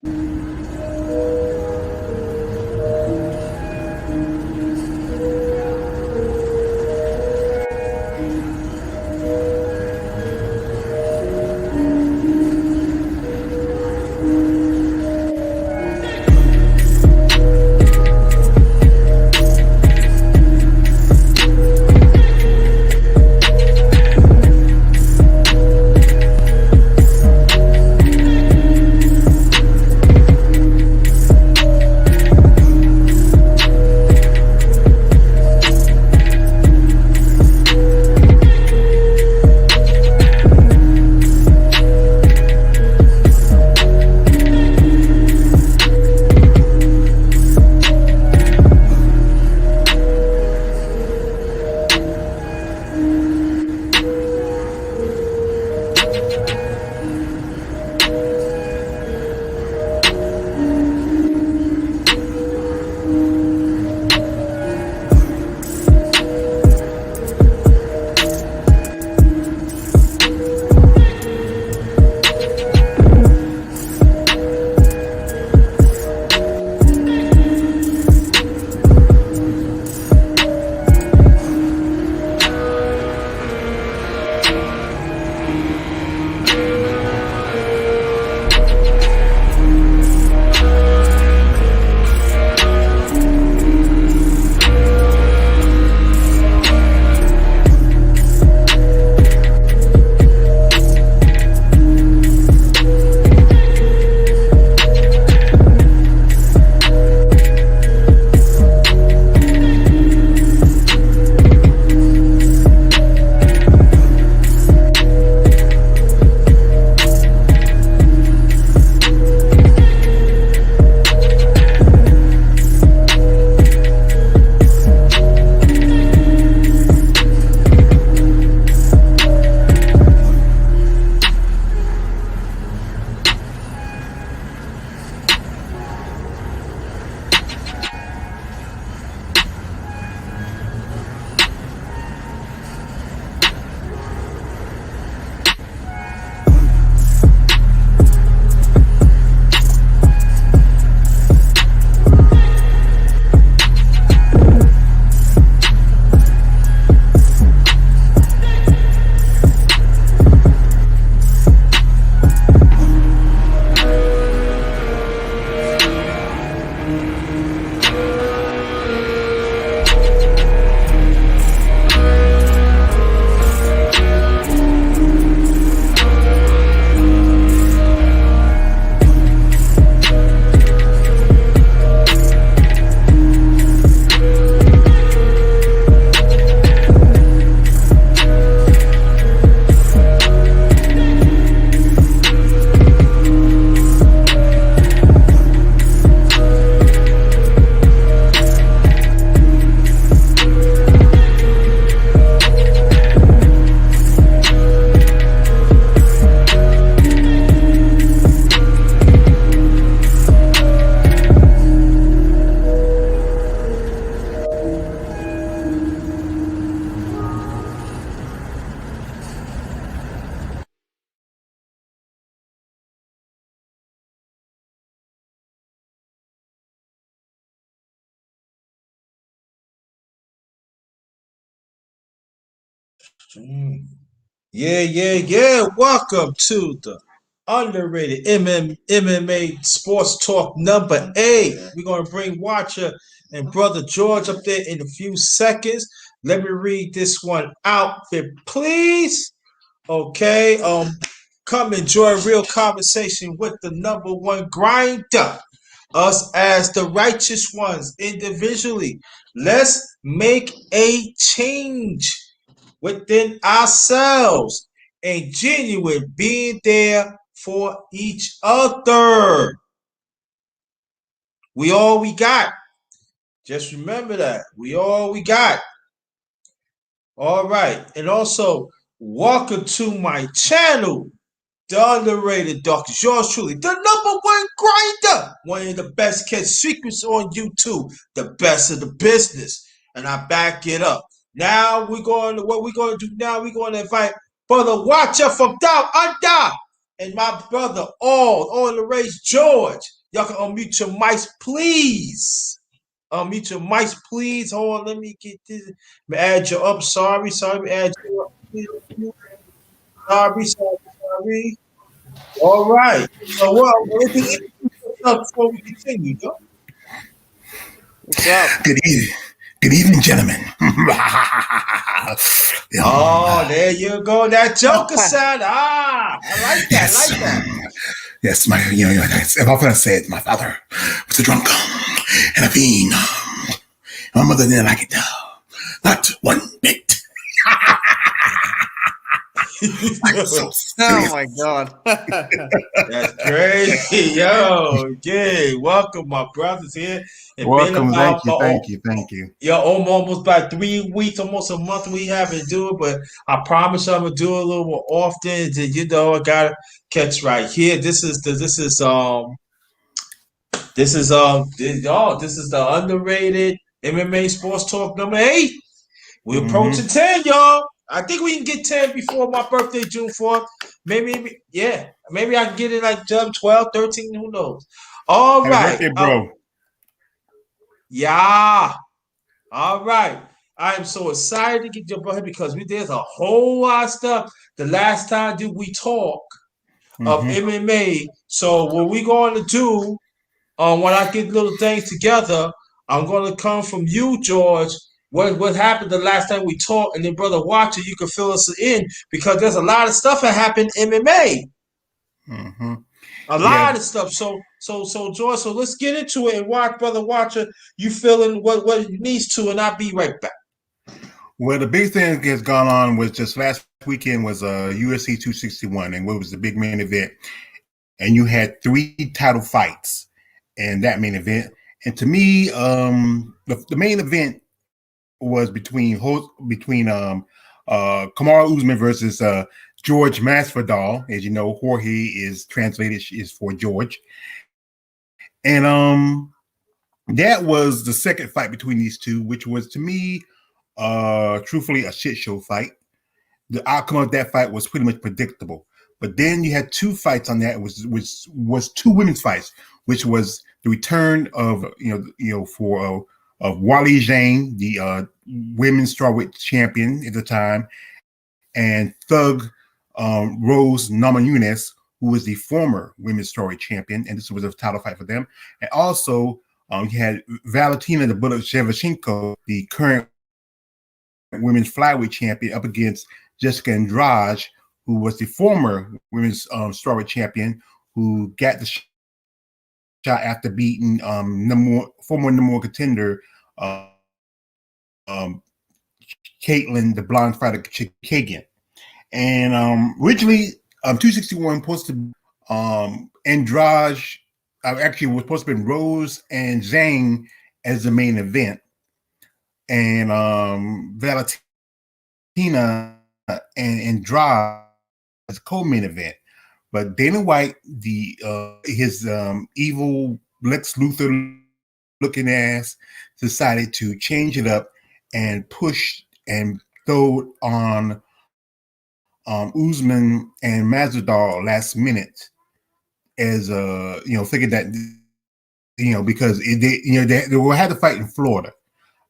Mm. Yeah. Welcome to the Underrated MMA Sports Talk number 8. We're going to bring Watcher and Brother George up there in a few seconds. Let me read this one out, please. Okay. Come enjoy a real conversation with the number one grinder. Us as the righteous ones individually. Let's make a change within ourselves and genuine being there for each other. We all we got. Just remember that. We all we got. All right. And also, welcome to my channel, the underrated Dr. Yours truly, the number one grinder. One of the best kept secrets on YouTube. The best of the business. And I back it up. Now we're going to what we're going to do now. We're going to invite Brother Watcher from down under. and my brother, all the race, George. Y'all can unmute your mics, please. Unmute your mics, please. Hold on, let me get this. Let me add you up. Sorry. Let me add you up. Sorry. All right. So, well, before we continue, yo. What's up? Good evening. Good evening, gentlemen. Oh, there you go. That Joker sound. I like that. Yes. Like that. Yes, I've often said my father was a drunk and a fiend. My mother didn't like it. Not one bit. I'm so serious. Oh my God. That's crazy. Yo, yeah. Welcome, my brothers here. It's been Welcome. about Thank you. almost about 3 weeks, almost a month we haven't do it, but I promise I'm gonna do it a little more often. I gotta catch right here. This is the underrated MMA sports talk number 8. We approaching 10, y'all. I think we can get 10 before my birthday, June 4th. Maybe I can get it like 12, 13, who knows? All Happy right. birthday, bro. Yeah. All right. I am so excited to get your brother because there's a whole lot of stuff. The last time did we talk of MMA. So what we going to do when I get little things together, I'm going to come from you, George. What happened the last time we talked, and then brother Watcher, you can fill us in because there's a lot of stuff that happened in MMA. A lot of stuff. So George. So let's get into it and watch, brother Watcher. You feeling what it needs to, and I'll be right back. Well, the big thing that's gone on was just last weekend was UFC 261, and what was the big main event, and you had 3 title fights in that main event. And to me, the main event was between Kamaru Usman versus George Masvidal. As you know, Jorge is translated is for George, and that was the second fight between these two, which was to me, truthfully, a shit show fight. The outcome of that fight was pretty much predictable. But then you had 2 fights on that, which was 2 women's fights, which was the return of of Wally Zhang, the women's strawweight champion at the time, and Thug Rose Namajunas, who was the former women's strawweight champion, and this was a title fight for them. And also, you had Valentina the Bullet Shevchenko, the current women's flyweight champion, up against Jessica Andrade, who was the former women's strawweight champion, who got the shot after beating former number 1 contender Caitlin, the blonde fighter Kagan. And originally, 261 supposed to Andrade actually was supposed to be Rose and Zhang as the main event, and Valentina and Andrade as co-main event. But Dana White, his evil Lex Luthor looking ass, decided to change it up and push and throw on Usman and Masvidal last minute, as thinking that because they will have to fight in Florida.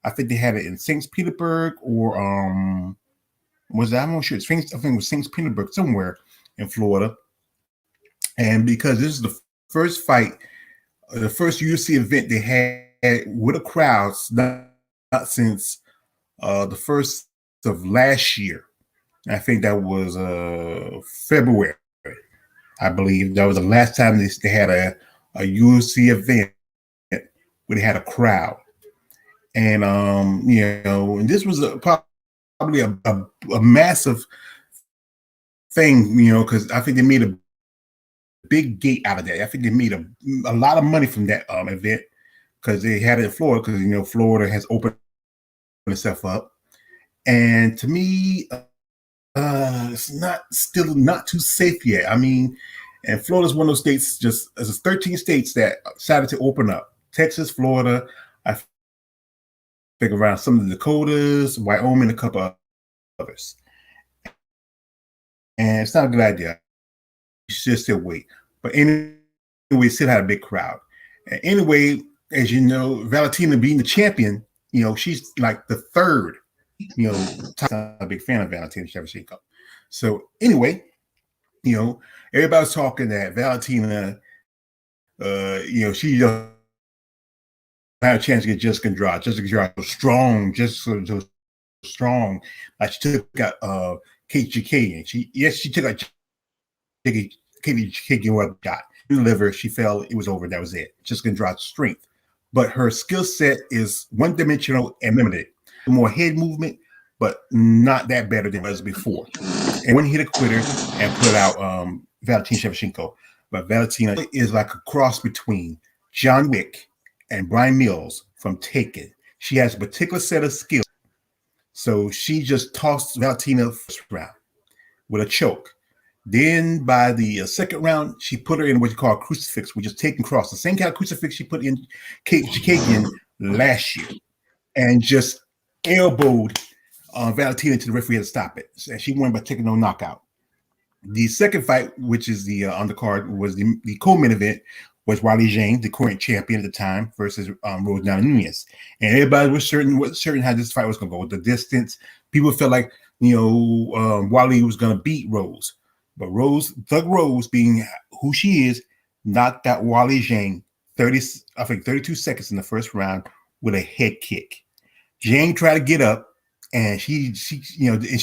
I think they had it in St. Petersburg or was that, I'm not sure. I think it was St. Petersburg, somewhere in Florida. And because this is the first fight, the first UFC event they had with a crowd, not since the first of last year. I think that was February. I believe that was the last time they had a UFC event where they had a crowd. And and this was probably a massive thing, because I think they made a big gate out of that. I think they made a lot of money from that event because they had it in Florida, because Florida has opened itself up. And to me, it's still not too safe yet. I mean, and Florida's one of those states, just as 13 states that decided to open up. Texas, Florida, I think around some of the Dakotas, Wyoming, a couple of others. And it's not a good idea. should still wait. But anyway, still had a big crowd. And anyway, as you know, Valentina being the champion, she's like the third, I'm a big fan of Valentina Shevchenko. So anyway, everybody's talking that Valentina, she had a chance to get Jessica Andrade. Jessica Andrade was strong, just so strong. Like she took out Kate Chikagian. She took out Kate Chikagian what got. Liver, she fell, it was over, that was it. Jessica Andrade's strength. But her skill set is one-dimensional and limited. More head movement, but not that better than it was before. And one hit a quitter and put out Valentina Shevchenko. But Valentina is like a cross between John Wick and Brian Mills from Taken. She has a particular set of skills. So she just tossed Valentina first round with a choke. Then by the second round, she put her in what you call a crucifix, which is taking cross. The same kind of crucifix she put in Kate Chikagian last year. And just elbowed Valentina to the referee to stop it. And she won by taking no knockout. The second fight, which is the undercard, was the co-main event, was Wally Zhang, the current champion at the time, versus Rose Namajunas. And everybody was certain how this fight was going to go. With the distance, people felt like, Wally was going to beat Rose. But Thug Rose, being who she is, knocked out Wally Zhang 32 seconds in the first round with a head kick. Zhang tried to get up, and she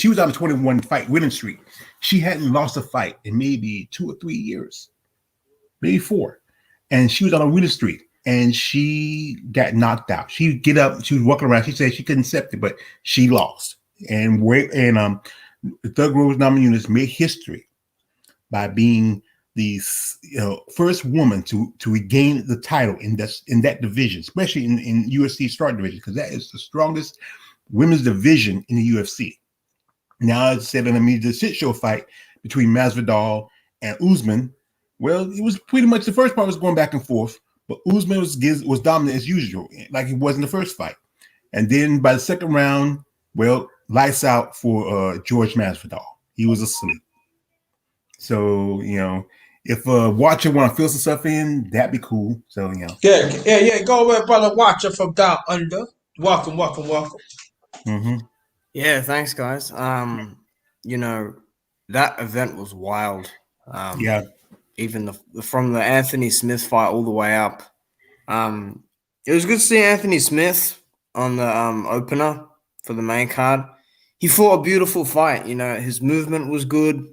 was on a 21 fight winning streak. She hadn't lost a fight in maybe 2 or 3 years, maybe 4. And she was on a winning streak, and she got knocked out. She'd get up, she was walking around. She said she couldn't accept it, but she lost. And Thug Rose Namajunas made history by being the first woman to regain the title in that division, especially in UFC start division, because that is the strongest women's division in the UFC. Now, as I said in the shit show fight between Masvidal and Usman, well, it was pretty much the first part was going back and forth, but Usman was dominant as usual, like he was in the first fight. And then by the second round, well, lights out for George Masvidal. He was asleep. So, if a watcher want to fill some stuff in, that'd be cool. So, Yeah. Go away, brother watcher from down under. Welcome. Mm-hmm. Yeah, thanks, guys. That event was wild. Yeah. Even from the Anthony Smith fight all the way up. It was good to see Anthony Smith on the opener for the main card. He fought a beautiful fight. His movement was good.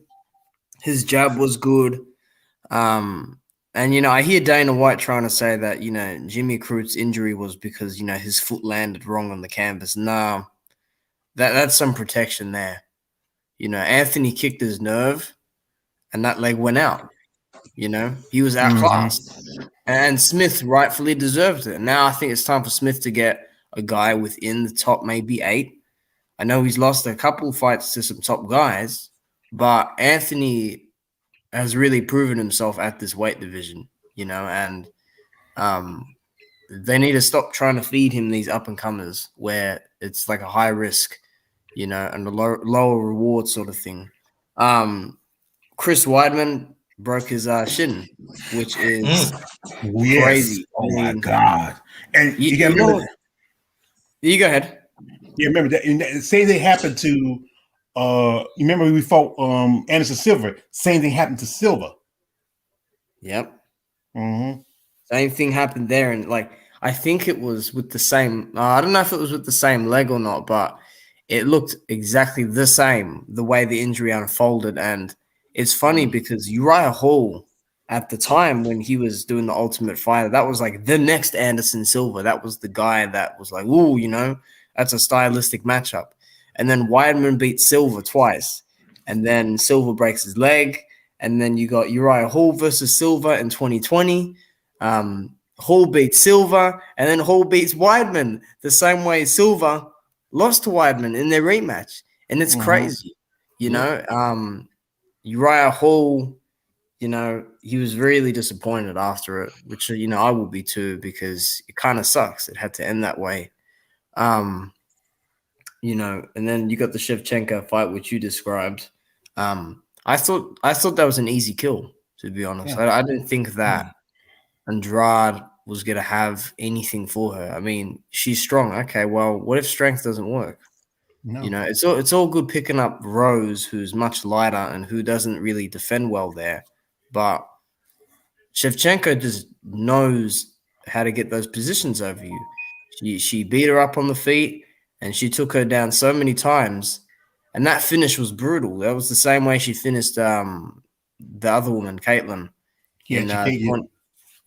His jab was good. And, I hear Dana White trying to say that, Jimmy Crute's injury was because, his foot landed wrong on the canvas. No, that's some protection there. Anthony kicked his nerve and that leg went out. He was outclassed. Mm-hmm. And Smith rightfully deserved it. Now I think it's time for Smith to get a guy within the top maybe 8. I know he's lost a couple of fights to some top guys, but Anthony has really proven himself at this weight division, and they need to stop trying to feed him these up-and-comers where it's like a high risk, and a lower reward sort of thing. Chris Weidman broke his shin, which is crazy. Oh, my God. And you got to remember. You go ahead. Yeah, remember that. Same thing happened to you remember we fought Anderson Silva. Same thing happened to Silva. Yep. Mm-hmm. Same thing happened there, and I think it was with the same. I don't know if it was with the same leg or not, but it looked exactly the same the way the injury unfolded. And it's funny because Uriah Hall, at the time when he was doing the Ultimate Fighter, that was like the next Anderson Silva. That was the guy that was like, ooh, that's a stylistic matchup. And then Weidman beat Silva twice. And then Silva breaks his leg. And then you got Uriah Hall versus Silva in 2020. Hall beats Silva. And then Hall beats Weidman the same way Silva lost to Weidman in their rematch. And it's crazy. Uriah Hall, he was really disappointed after it, which, I will be too, because it kind of sucks. It had to end that way. And then you got the Shevchenko fight, which you described. I thought that was an easy kill. to be honest. Yeah. I didn't think that Andrade was going to have anything for her. I mean, she's strong. Okay, well, what if strength doesn't work? No. You know, it's all good picking up Rose, who's much lighter and who doesn't really defend well there. But Shevchenko just knows how to get those positions over you. She beat her up on the feet and she took her down so many times. And that finish was brutal. That was the same way she finished the other woman, Caitlin, Yeah, in she can't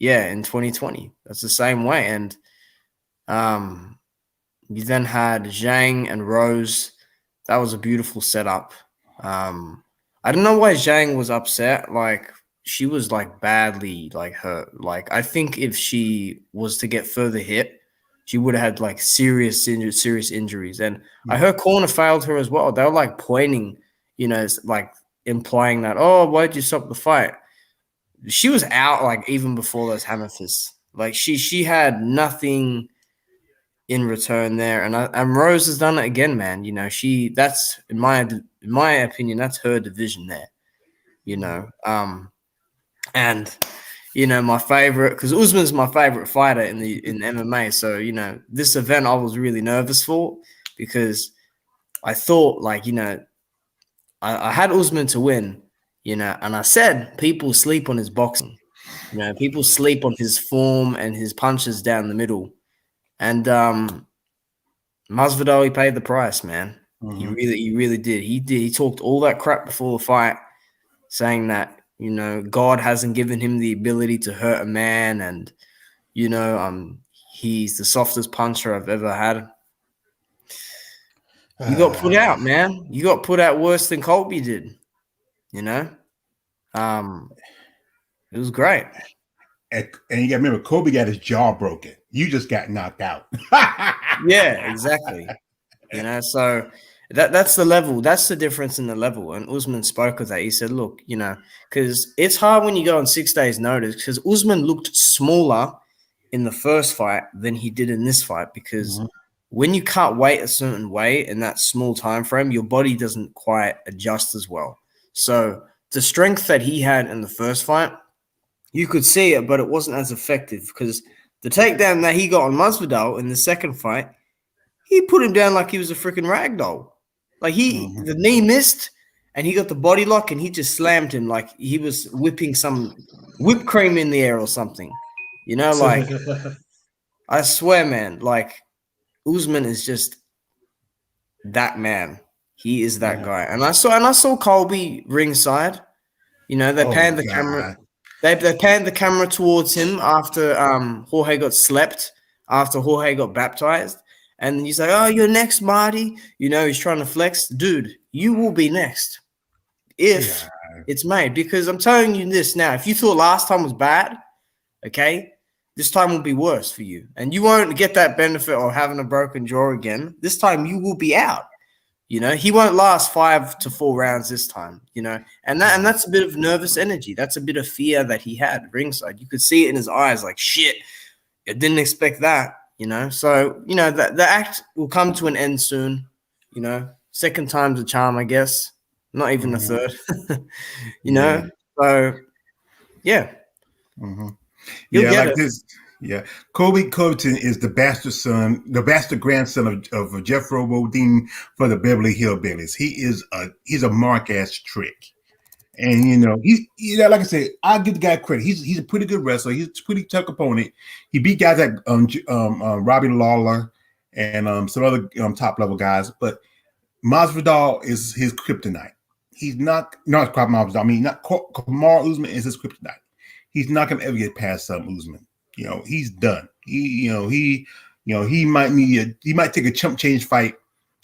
get. in 2020. That's the same way. And you then had Zhang and Rose. That was a beautiful setup. I don't know why Zhang was upset. Like, she was like badly like hurt. Like, I think if she was to get further hit, she would have had like serious injuries. And her corner failed her as well. They were like pointing, you know, like implying that, oh, why'd you stop the fight? She was out like even before those hammer fists. Like she had nothing in return there, and Rose has done it again, man. You know, that's in my opinion, that's her division there. You know, and you know my favorite, because Usman's my favorite fighter in MMA. So you know, this event I was really nervous for because I thought like, you know, I had Usman to win, you know, and I said people sleep on his boxing. You know, people sleep on his form and his punches down the middle. And Masvidal, he paid the price, man. He really did. He talked all that crap before the fight, saying that, you know, God hasn't given him the ability to hurt a man, and you know, he's the softest puncher I've ever had. You got put out, man. You got put out worse than Colby did. You know, it was great. And you got to remember, Kobe got his jaw broken. You just got knocked out. Yeah, exactly. You know, so that's the level. That's the difference in the level. And Usman spoke of that. He said, look, you know, because it's hard when you go on 6 days' notice, because Usman looked smaller in the first fight than he did in this fight, because when you cut weight a certain way in that small time frame, your body doesn't quite adjust as well. So the strength that he had in the first fight, you could see it, but it wasn't as effective, because the takedown that he got on Masvidal in the second fight, he put him down like he was a freaking ragdoll. Like the knee missed, and he got the body lock, and he just slammed him like he was whipping some whipped cream in the air or something. You know, like I swear, man, like Usman is just that man. He is that guy. And I saw Colby ringside. You know, they panned the camera. They panned the camera towards him after Jorge got slept, after Jorge got baptized. And he's like, oh, you're next, Marty. You know, he's trying to flex. Dude, you will be next if it's made. Because I'm telling you this now. If you thought last time was bad, okay, this time will be worse for you. And you won't get that benefit of having a broken jaw again. This time you will be out. You know, he won't last 5 to 4 rounds this time, you know, and that's a bit of nervous energy. That's a bit of fear that he had ringside. You could see it in his eyes, like, shit, I didn't expect that, you know. So, you know, the act will come to an end soon, you know. Second time's a charm, I guess. Not even the third, you know. So, yeah. Yeah, like this. Yeah, Kobe Covington is the bastard grandson of Jeff Robodine for the Beverly Hillbillies. He's a mark ass trick, and you know like I said, I give the guy credit. He's a pretty good wrestler. He's a pretty tough opponent. He beat guys like Robbie Lawler and some other top level guys. But Masvidal is his kryptonite. He's not Masvidal. I mean, not Kamaru Usman is his kryptonite. He's not gonna ever get past Usman. You know, he's done. He might take a chump change fight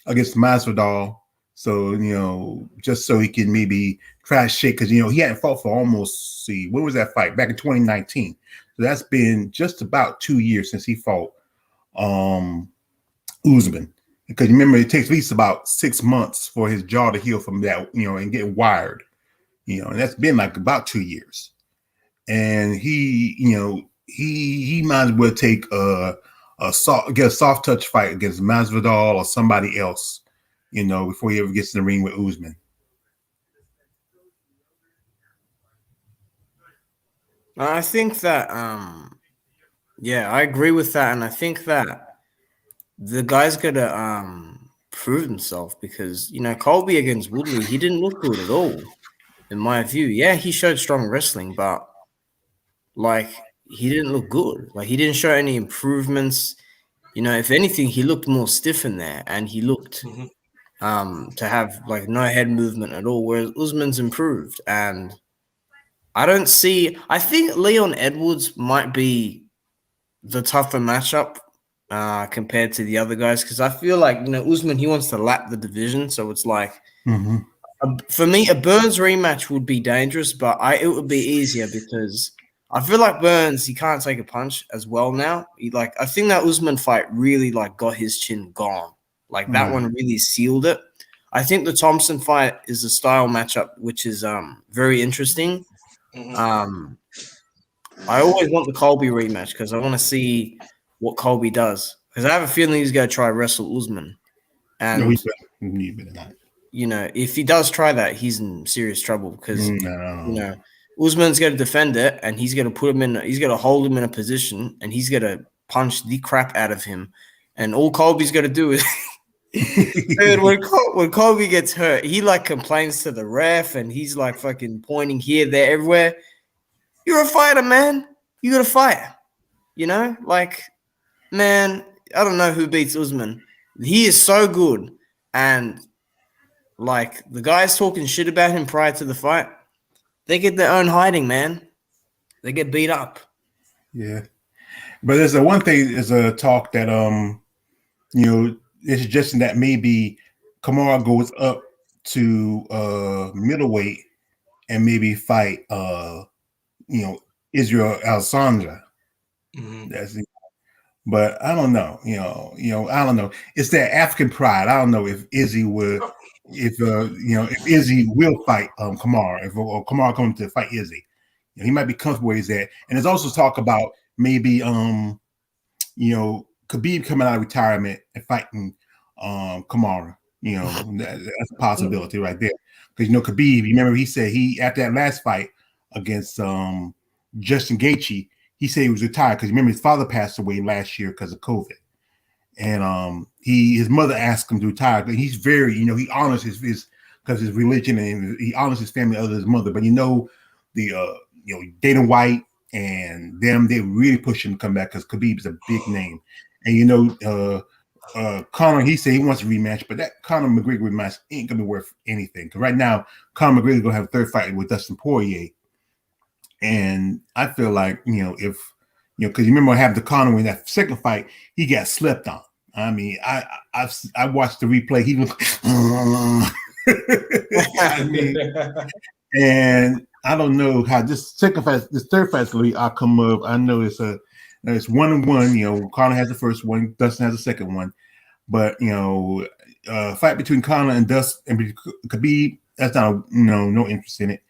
against Masvidal. So, you know, just so he can maybe try to shake, because, you know, he hadn't fought for almost, when was that fight? Back in 2019. So that's been just about 2 years since he fought Usman. Because remember, it takes at least about 6 months for his jaw to heal from that, you know, and get wired. You know, and that's been like about 2 years. And he might as well take get a soft touch fight against Masvidal or somebody else, you know, before he ever gets in the ring with Usman. I think that yeah, I agree with that, and I think that the guy's gotta prove himself because Colby against Woodley, he didn't look good at all, in my view. Yeah, he showed strong wrestling, but like he didn't look good. Like he didn't show any improvements. If anything, he looked more stiff in there, and he looked Mm-hmm. to have like no head movement at all. Whereas Usman's improved, and I don't see. I think Leon Edwards might be the tougher matchup compared to the other guys because I feel like Usman he wants to lap the division, so it's like Mm-hmm. for me a Burns rematch would be dangerous, but it would be easier because I feel like Burns he can't take a punch as well now. I think that Usman fight really like got his chin gone. Like that Right. one really sealed it. I think the Thompson fight is a style matchup which is very interesting. Mm-hmm. Um, I always want the Colby rematch because I want to see what Colby does. Because I have a feeling he's going to try wrestle Usman. No, he And, better, he better not. if he does try that, he's in serious trouble because, you No. know, Usman's going to defend it and he's going to he's going to hold him in a position and he's going to punch the crap out of him. And all Colby's going to do is, dude, when Colby gets hurt, he like complains to the ref and he's like fucking pointing here, there, everywhere. You're a fighter, man. You got to fight. Like, man, I don't know who beats Usman. He is so good. And, like, the guys talking shit about him prior to the fight, they get their own hiding, man. They get beat up. Yeah. But there's a one thing is a talk that it's suggesting that maybe Kamara goes up to middleweight and maybe fight Israel Alessandra. Mm-hmm. That's but I don't know. I don't know. It's that African pride. I don't know if Izzy would, if Izzy will fight Kamara, if Kamara comes to fight Izzy, he might be comfortable where he's at. And there's also talk about maybe Khabib coming out of retirement and fighting Kamara. That's a possibility right there. Because Khabib, remember he said after that last fight against Justin Gaethje, he said he was retired because remember his father passed away last year because of COVID, and his mother asked him to retire. But he's very he honors his because his religion and he honors his family other than his mother. But the Dana White and them they really push him to come back because Khabib is a big name, and Conor he said he wants a rematch, but that Conor McGregor rematch ain't gonna be worth anything because right now Conor McGregor gonna have a third fight with Dustin Poirier. And I feel like, if, because you remember I have the Conor in that second fight, he got slept on. I mean, I watched the replay. He was, I mean, and I don't know how this third fight is going to outcome of. I know it's 1-1. Conor has the first one, Dustin has the second one, but fight between Conor and Dustin and Khabib, that's not no interest in it.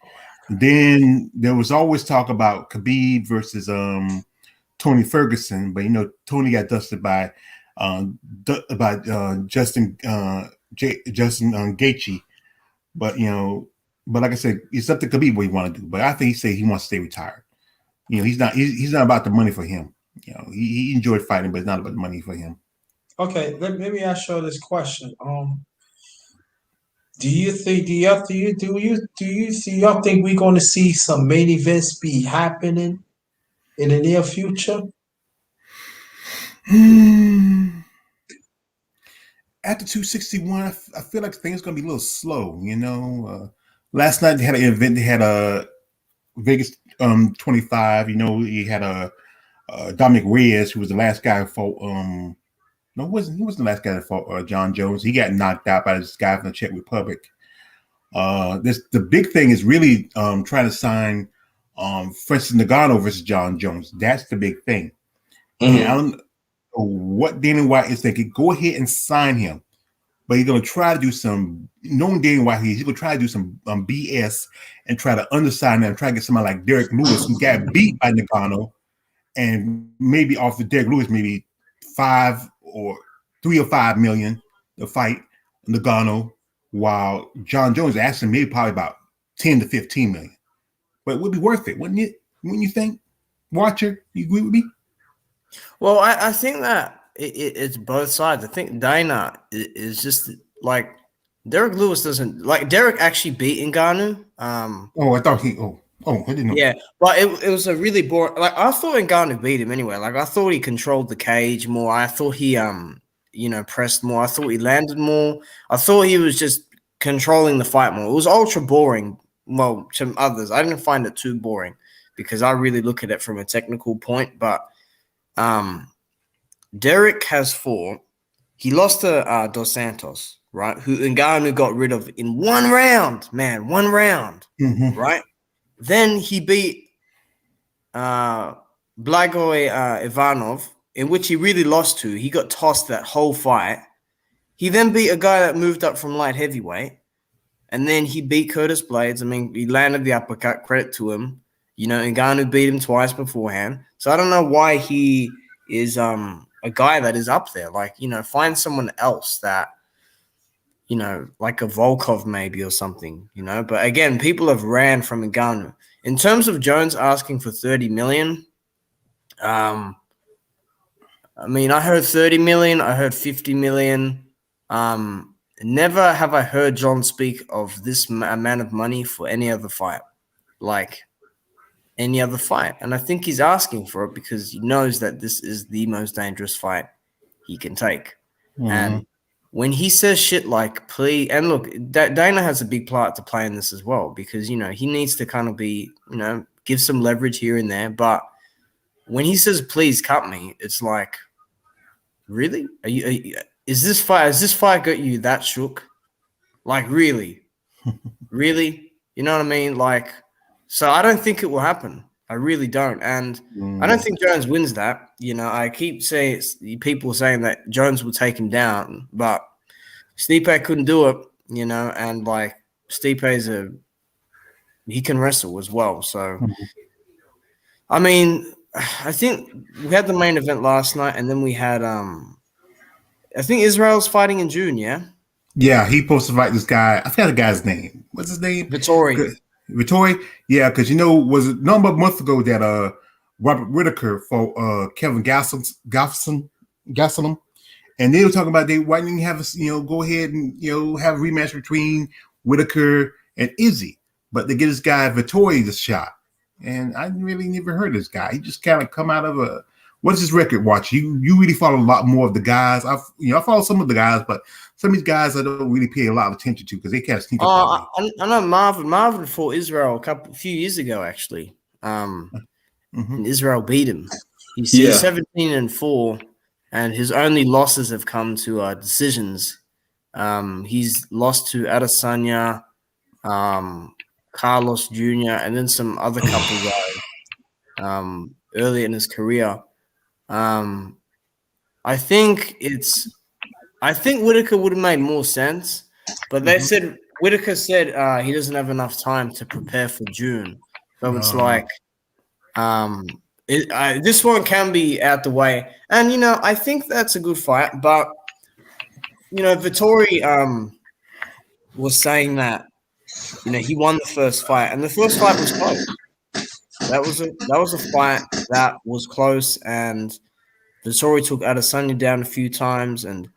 Then there was always talk about Khabib versus Tony Ferguson, but Tony got dusted by Justin Gaethje. But like I said, it's up to Khabib what he want to do. But I think he said he wants to stay retired. He's not about the money for him. He enjoyed fighting, but it's not about the money for him. Okay, let me ask you this question. Do you think y'all think we're going to see some main events be happening in the near future? After 261, I feel like things going to be a little slow. Last night they had an event. They had a Vegas 25. He had a Dominic Reyes, who was the last guy who fought. No, he wasn't the last guy that fought John Jones. He got knocked out by this guy from the Czech Republic. The big thing is really trying to sign Francis Ngannou versus John Jones. That's the big thing. Mm-hmm. And I don't know what Dana White is thinking. Go ahead and sign him, but he's going to try to do some. Knowing Dana White, he's going to try to do some BS and try to undersign him. Try to get somebody like Derek Lewis who got beat by Ngannou, and maybe offer Derek Lewis maybe 3 or 5 million to fight Ngannou. While John Jones asked him maybe probably about 10 to 15 million. But it would be worth it, wouldn't it? When you think, watcher, you agree with me? Well, I think that it's both sides. I think Dana is just like Derek Lewis doesn't like Derek actually beat Ngannou. Oh, I thought he. I didn't know. Yeah, but it was a really boring. Like I thought Ngannou beat him anyway. Like I thought he controlled the cage more. I thought he pressed more. I thought he landed more. I thought he was just controlling the fight more. It was ultra boring. Well, to others, I didn't find it too boring because I really look at it from a technical point. But Derek has fought. He lost to Dos Santos, right? Who Ngannou got rid of in 1 round, man, 1 round, right? Then he beat Blagoy Ivanov, in which he really lost to. He got tossed that whole fight. He then beat a guy that moved up from light heavyweight, and then he beat Curtis Blades. I mean, he landed the uppercut. Credit to him. Ngannou beat him twice beforehand. So I don't know why he is a guy that is up there. Like, find someone else that, like a Volkov maybe or something, But again, people have ran from Ngannou. In terms of Jones asking for 30 million, I mean, I heard 30 million, I heard 50 million. Never have I heard John speak of this amount of money for any other fight, like any other fight. And I think he's asking for it because he knows that this is the most dangerous fight he can take. And when he says shit like, please, and look, Dana has a big part to play in this as well because, he needs to kind of be, give some leverage here and there. But when he says, please cut me, it's like, really? Is this fight got you that shook? Like, really? Really? You know what I mean? Like, so I don't think it will happen. I really don't. And I don't think Jones wins that. I keep saying people saying that Jones will take him down, but Stipe couldn't do it, and like Stipe's he can wrestle as well. So, I mean, I think we had the main event last night, and then we had I think Israel's fighting in June, yeah? Yeah, he supposed to fight this guy. I forgot the guy's name. What's his name? Vittori. Vittori? Yeah, because was it a number of months ago that Robert Whitaker for Kevin Gastelum, and they were talking about why didn't you have us, go ahead and have a rematch between Whitaker and Izzy, but they get this guy Vittori the shot, and I really never heard of this guy. He just kind of come out of what's his record? Watch you really follow a lot more of the guys. I follow some of the guys, but some of these guys I don't really pay a lot of attention to because they can't sneak up. I know Marvin fought Israel a few years ago actually. And Israel beat him. He's 17-4, and his only losses have come to decisions. He's lost to Adesanya, Carlos Jr., and then some other couple guys early in his career. I think Whitaker would have made more sense, but Whitaker said he doesn't have enough time to prepare for June. So it's like this one can be out the way. And, I think that's a good fight. But, Vittori was saying that, he won the first fight. And the first fight was close. That was a fight that was close. And Vittori took Adesanya down a few times. And,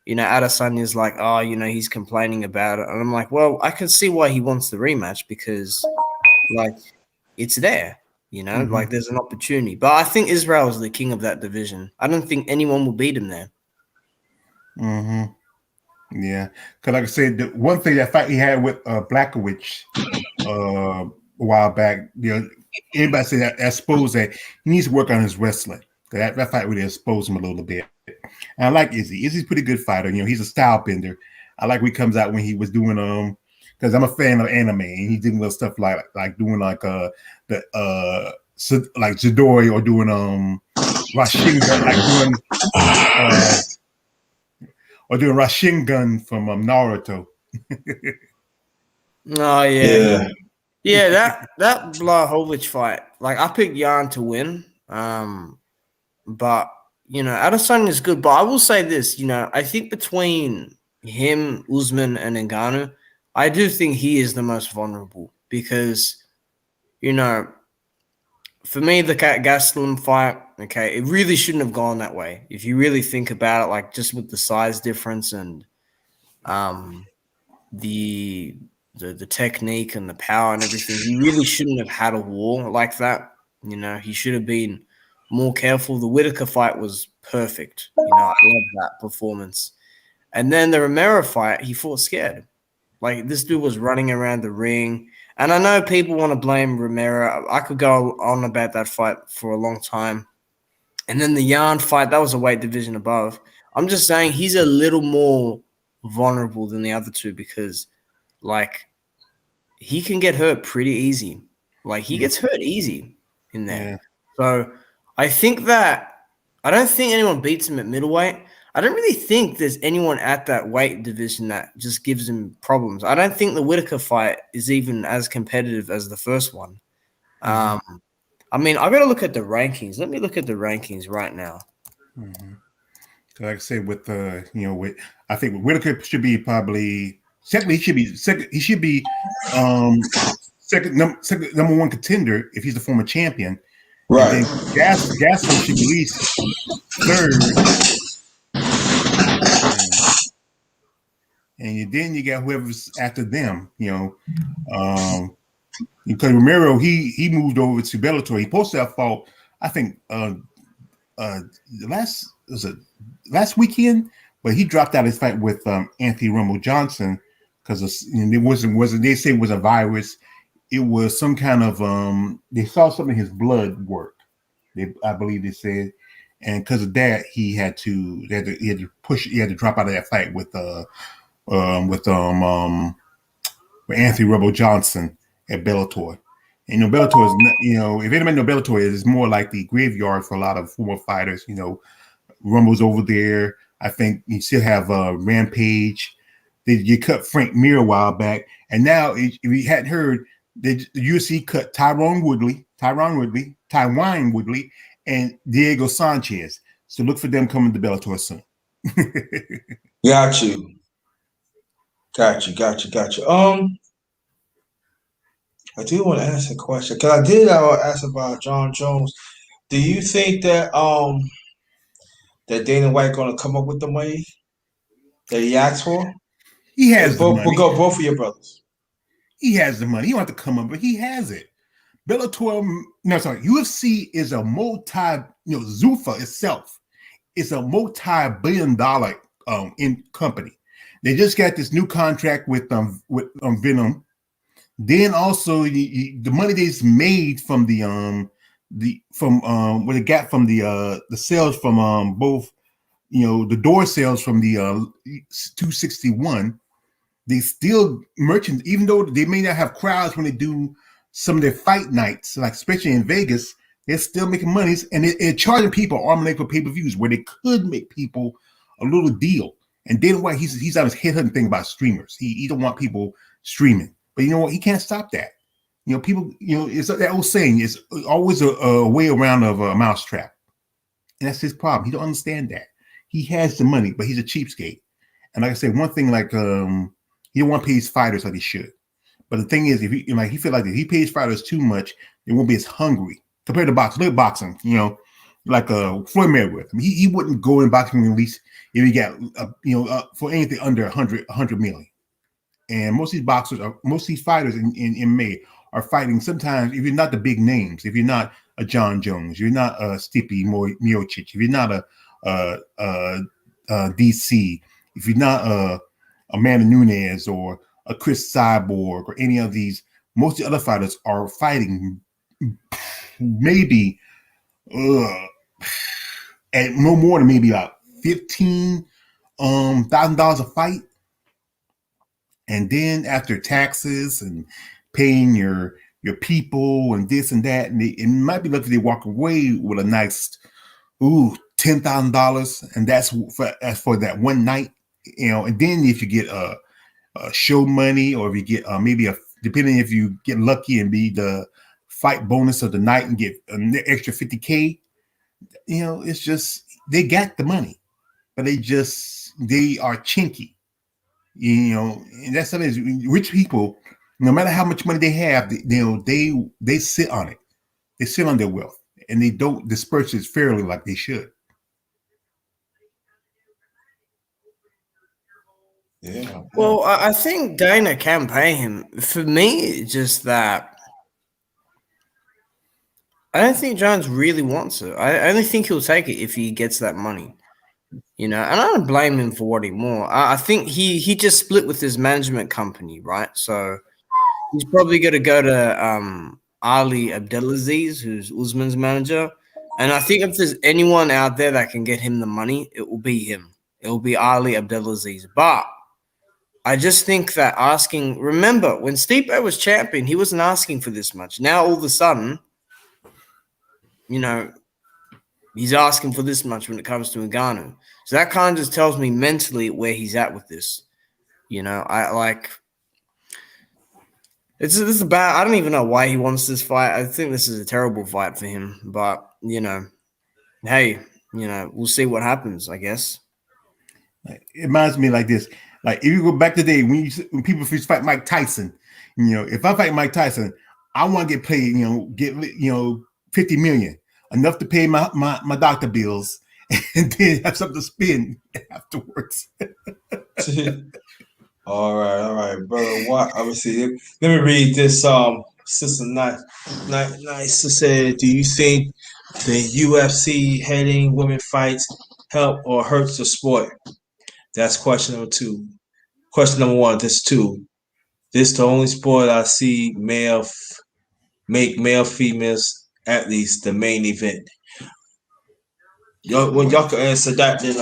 Adesanya's like, oh, he's complaining about it. And I'm like, well, I can see why he wants the rematch because, like, it's there. Like there's an opportunity. But I think Israel is the king of that division. I don't think anyone will beat him there. Yeah. Because like I said, the one thing that fight he had with Blachowicz a while back, everybody said that exposed that he needs to work on his wrestling. That fight really exposed him a little bit. And I like Izzy. Izzy's a pretty good fighter. You know, he's a style bender. I like when he comes out when he was doing because I'm a fan of anime and he's doing little stuff like doing like like Jidori or doing Rasengan, or doing Rasengan from Naruto. Oh yeah. Yeah, that Blachowicz fight. Like I picked Jan to win. But Adesanya is good. But I will say this, I think between him, Usman, and Ngannou, I do think he is the most vulnerable because, for me, the Gastelum fight, okay, it really shouldn't have gone that way. If you really think about it, like just with the size difference and um, the the technique and the power and everything, he really shouldn't have had a war like that. You know, he should have been more careful. The Whitaker fight was perfect. You know, I love that performance. And then the Romero fight, he fought scared. Like this dude was running around the ring. And I know people want to blame Romero. I could go on about that fight for a long time. And then the Yarn fight, that was a weight division above. I'm just saying he's a little more vulnerable than the other two because, like, he can get hurt pretty easy. Like, he gets hurt easy in there. Yeah. So I think that I don't think anyone beats him at middleweight. I don't really think there's anyone at that weight division that just gives him problems. I don't think the Whitaker fight is even as competitive as the first one. I mean, I got to look at the rankings. Let me look at the rankings right now. Like I said, with with I think Whitaker should be probably second. He should be second. He should be second number one contender if he's the former champion. Right. And then Gaston should be at least third. And then you got whoever's after them, because Romero he moved over to Bellator. He posted that fault, I think, last weekend, but he dropped out his fight with Anthony Rumble Johnson because it wasn't they say it was a virus. It was some kind of they saw something in his blood work. I believe they said, and because of that, he had to drop out of that fight with Anthony Rumble Johnson at Bellator. And Bellator is not, if anybody know Bellator is, it's more like the graveyard for a lot of former fighters. Rumble's over there. I think you still have Rampage. You cut Frank Mir a while back, and now if you hadn't heard, the UFC cut Tyron Woodley, and Diego Sanchez. So look for them coming to Bellator soon. Got you. I do want to ask a question because I did ask about John Jones. Do you think that that Dana White going to come up with the money that he asked for? He has the money. We'll go both of your brothers. He has the money. He don't have to come up, but he has it. UFC is a Zuffa itself is a multi-billion-dollar in company. They just got this new contract with Venom. Then also the money they've made from the sales from both the door sales from the 261. They still merchants, even though they may not have crowds when they do some of their fight nights, like especially in Vegas, they're still making monies and they're charging people arm and leg for pay-per-views where they could make people a little deal. And then why he's on his headhunting thing about streamers. He don't want people streaming, but you know what? He can't stop that. People. It's that old saying. It's always a way around of a mousetrap, and that's his problem. He don't understand that. He has the money, but he's a cheapskate. And like I said, one thing he don't want to pay his fighters like he should. But the thing is, if he feel like if he pays fighters too much, they won't be as hungry compared to boxing. Look at boxing, like Floyd Mayweather. I mean, he wouldn't go in boxing at least if he got for anything under 100 million. And most of these fighters in MMA are fighting. Sometimes if you're not the big names, if you're not a John Jones, you're not a Stipe Miocic, if you're not a DC, if you're not a Amanda Nunes or a Chris Cyborg or any of these, most of the other fighters are fighting maybe at no more than maybe about $15,000 a fight. And then after taxes and paying your people and this and that, and it might be lucky they walk away with a nice $10,000, and that's for that one night, And then if you get a show money, or if you get maybe depending if you get lucky and be the fight bonus of the night and get an extra $50K, it's just they got the money, but they are chinky. And that's something is rich people, no matter how much money they have, they sit on it. They sit on their wealth, and they don't disperse it fairly like they should. Yeah. Well, I think Dana can pay him. For me, it's just that I don't think Jones really wants it. I only think he'll take it if he gets that money. And I don't blame him for wanting more. I think he just split with his management company, right? So he's probably going to go to Ali Abdelaziz, who's Usman's manager. And I think if there's anyone out there that can get him the money, it will be him. It will be Ali Abdelaziz. But I just think that remember, when Stipe was champion, he wasn't asking for this much. Now, all of a sudden, he's asking for this much when it comes to Ngannou. So that kind of just tells me mentally where he's at with this. This is bad. I don't even know why he wants this fight. I think this is a terrible fight for him. But, hey, we'll see what happens, I guess. It reminds me like this. Like, if you go back to the day when people used to fight Mike Tyson, if I fight Mike Tyson, I want to get paid, get 50 million, enough to pay my doctor bills, and then have something to spend afterwards. All right, brother. What? Obviously, let me read this. Sister Nice to say, do you think the UFC heading women fights help or hurts the sport? That's question number 2. Question number 1. This 2. This the only sport I see make male females athletes the main event. Y'all can answer that, then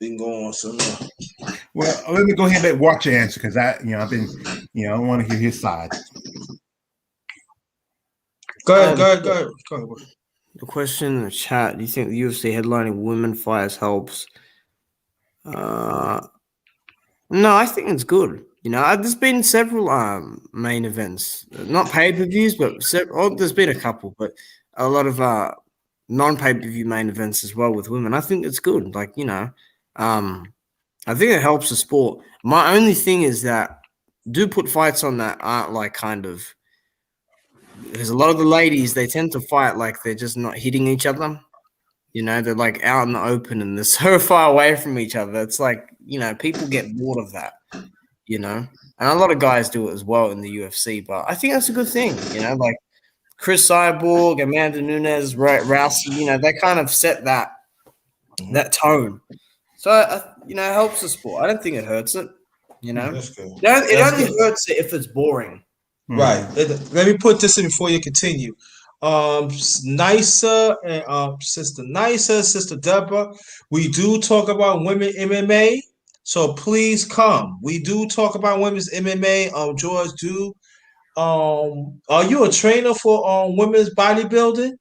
we can go on. So no. Well, let me go ahead and watch your answer because I've been, I want to hear his side. Go ahead. The question in the chat: do you think the UFC headlining women fights helps? No, I think it's good. There's been several main events, not pay-per-views, but there's been a couple, but a lot of non-pay-per-view main events as well with women. I think it's good. I think it helps the sport. My only thing is that do put fights on that aren't because a lot of the ladies, they tend to fight like they're just not hitting each other. They're like out in the open and they're so far away from each other. It's like, people get bored of that, and a lot of guys do it as well in the UFC, but I think that's a good thing, like Chris Cyborg, Amanda Nunes, Rousey, they kind of set that tone. So, it helps the sport. I don't think it hurts it, That's good. It only hurts it if it's boring. Right. Let me put this in before you continue. Nisa and Sister Nisa, Sister Deborah, we do talk about women MMA, so please come. We do talk about women's MMA. George, are you a trainer for women's bodybuilding?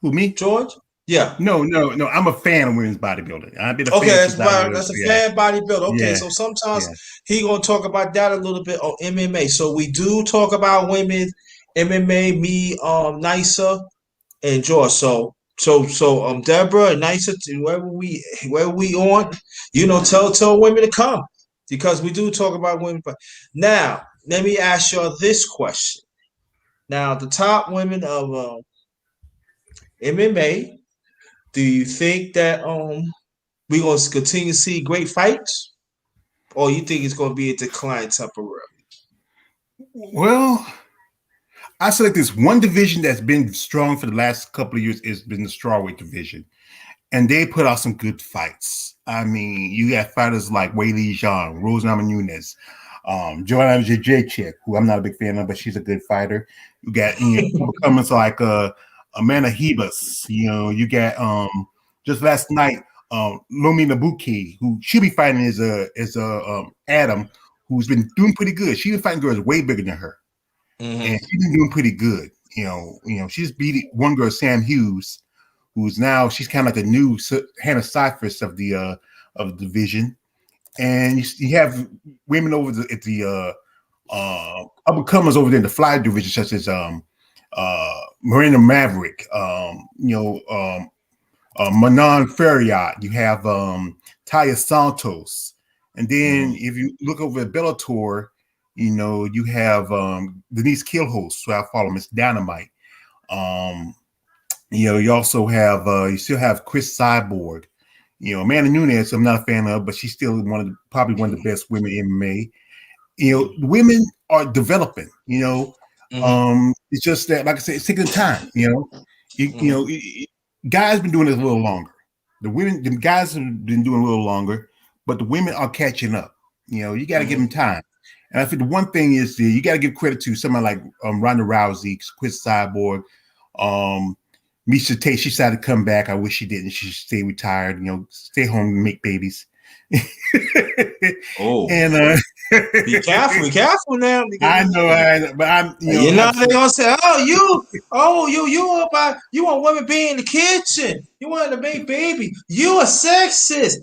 Who, me? George? Yeah. No. I'm a fan of women's bodybuilding. I've been a Okay, fan. that's a fan bodybuilder. Okay, so sometimes he gonna talk about that a little bit on MMA. So we do talk about women's MMA. Me, Nisa, and George. So Deborah and Nisa, wherever we on, tell women to come because we do talk about women. Now, let me ask you this question. Now, the top women of MMA. Do you think that we're going to continue to see great fights, or you think it's going to be a decline temporarily? Well, I select this one division that's been strong for the last couple of years has been the strawweight division, and they put out some good fights. I mean, you got fighters like Weili Zhang, Rose Namajunas, Joanna Jędrzejczyk, who I'm not a big fan of, but she's a good fighter. You got newcomers like Amanda Hebus. You got just last night Lumi Nabuki, who she'll be fighting is Adam, who's been doing pretty good. She's been fighting girls way bigger than her, and she's been doing pretty good. She's beat one girl, Sam Hughes, who's now she's kind of like the new Hannah Cyphers of the division. And you have women over at the up-and-comers over there in the fly division, such as Marina Maverick, Manon Ferriot. You have Taya Santos. And then if you look over at Bellator, you have Denise Killhouse, who I follow, Miss Dynamite. You also have you still have Chris Cyborg. Amanda Nunes, I'm not a fan of, but she's still probably one of the best women in MMA. Women are developing. It's just that, like I said, it's taking time. Guys been doing it a little longer. The guys have been doing a little longer, but the women are catching up. You got to give them time. And I think the one thing is you got to give credit to somebody like Ronda Rousey, Chris Cyborg, Misha Tate. She decided to come back. I wish she didn't. She should stay retired. Stay home and make babies. And be careful now. I know, but I'm. They're gonna say, you want women being in the kitchen. You want to make baby. You a sexist.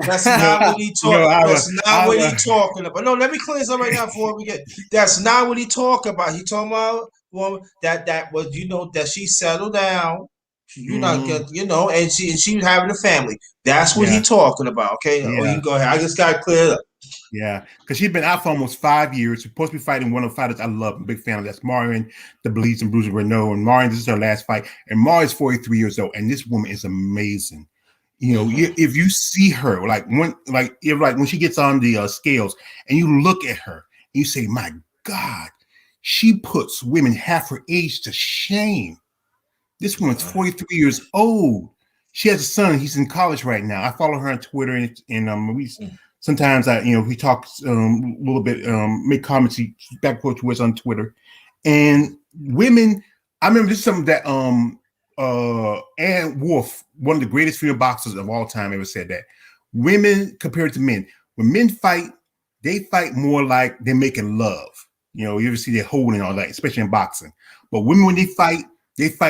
That's not what he talking. That's not what he talking about. No, let me clean something right now before we get. That's not what he talking about. He talking about woman that was that she settled down. You not get and she was having a family. That's what he talking about. Okay, you go ahead. I just got to clear it up. Yeah, because she's been out for almost 5 years. She's supposed to be fighting one of the fighters I love. I'm a big fan of. That's Marion, the Bleeds and Bruiser Renault. And Marion, this is her last fight. And Marion's 43 years old, and this woman is amazing. If you see her, when she gets on the scales, and you look at her, and you say, "My God, she puts women half her age to shame." This woman's 43 years old. She has a son. He's in college right now. I follow her on Twitter, and we. Sometimes we talk a little bit, make comments back and forth to us on Twitter. And women, I remember this is something that Ann Wolf, one of the greatest female boxers of all time, ever said that women compared to men, when men fight, they fight more like they're making love. You ever see they're holding all that, especially in boxing. But women, when they fight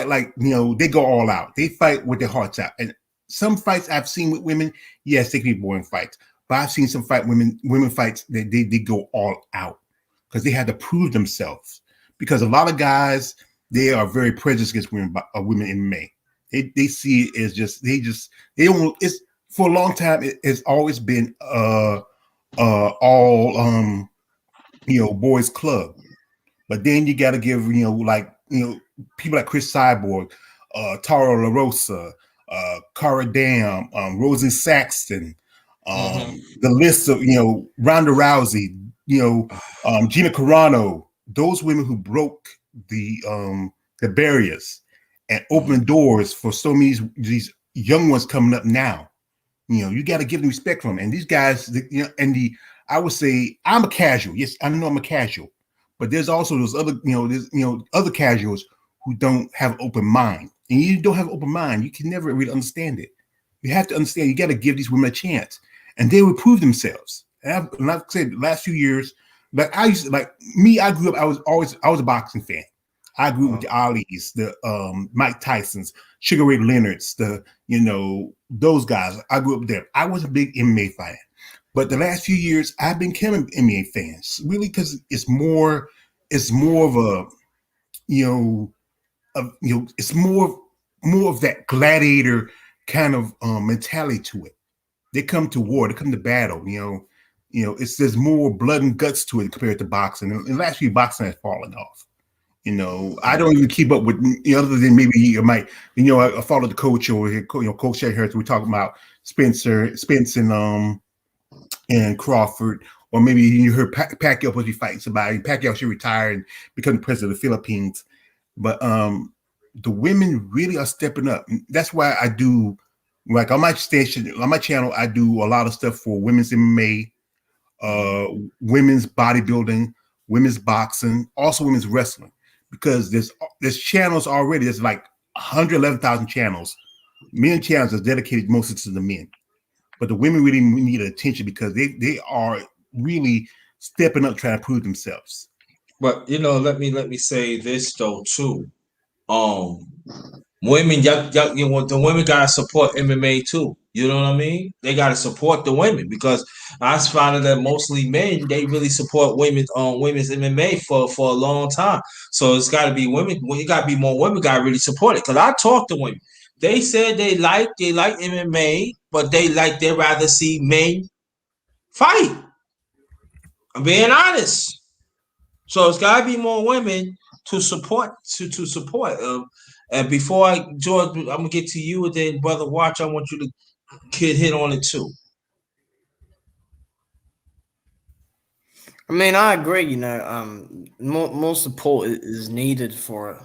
like they go all out. They fight with their hearts out. And some fights I've seen with women, yes, they can be boring fights. But I've seen some women fights that they go all out because they had to prove themselves. Because a lot of guys, they are very prejudiced against women in MMA. They see it as they don't. It's for a long time. It has always been all boys club. But then you got to give people like Chris Cyborg, Tara LaRosa, Cara Dam, Rosie Saxton. The list of Ronda Rousey, Gina Carano, those women who broke the barriers and opened doors for so many these young ones coming up now. You got to give them respect from them. And these guys, I would say I'm a casual. Yes, I know I'm a casual, but there's also those other other casuals who don't have an open mind. And you don't have an open mind, you can never really understand it. You have to understand. You got to give these women a chance. And they would prove themselves. And I've said the last few years, I grew up, I was a boxing fan. I grew up with the Ali's, the Mike Tysons, Sugar Ray Leonard's, those guys. I grew up with them. I was a big MMA fan. But the last few years, I've been becoming MMA fans, really, because it's more of a, it's more of that gladiator kind of mentality to it. They come to war, they come to battle, there's more blood and guts to it compared to boxing. And last year, boxing has fallen off. I don't even keep up with, other than maybe you might, I follow the coach over here, Coach Shay Harris. We're talking about Spence and Crawford, or maybe you heard Pacquiao supposed to be fighting somebody. Pacquiao should retire and become the president of the Philippines. But the women really are stepping up. That's why I do. Like on my station, on my channel, I do a lot of stuff for women's MMA, women's bodybuilding, women's boxing, also women's wrestling. Because there's channels already. There's like 111,000 channels. Men channels are dedicated mostly to the men, but the women really need attention because they are really stepping up, trying to prove themselves. But let me say this though too. Women, the women gotta support MMA too. You know what I mean? They gotta support the women because I found that mostly men they really support women's MMA for a long time. So it's got to be women. Well, you got to be more women. Got to really support it because I talk to women. They said they like MMA, but they rather see men fight. I'm being honest. So it's got to be more women to support. And before George, I'm gonna get to you, and then Brother Watch, I want you to hit on it too. I mean, I agree. You know, more support is needed for it.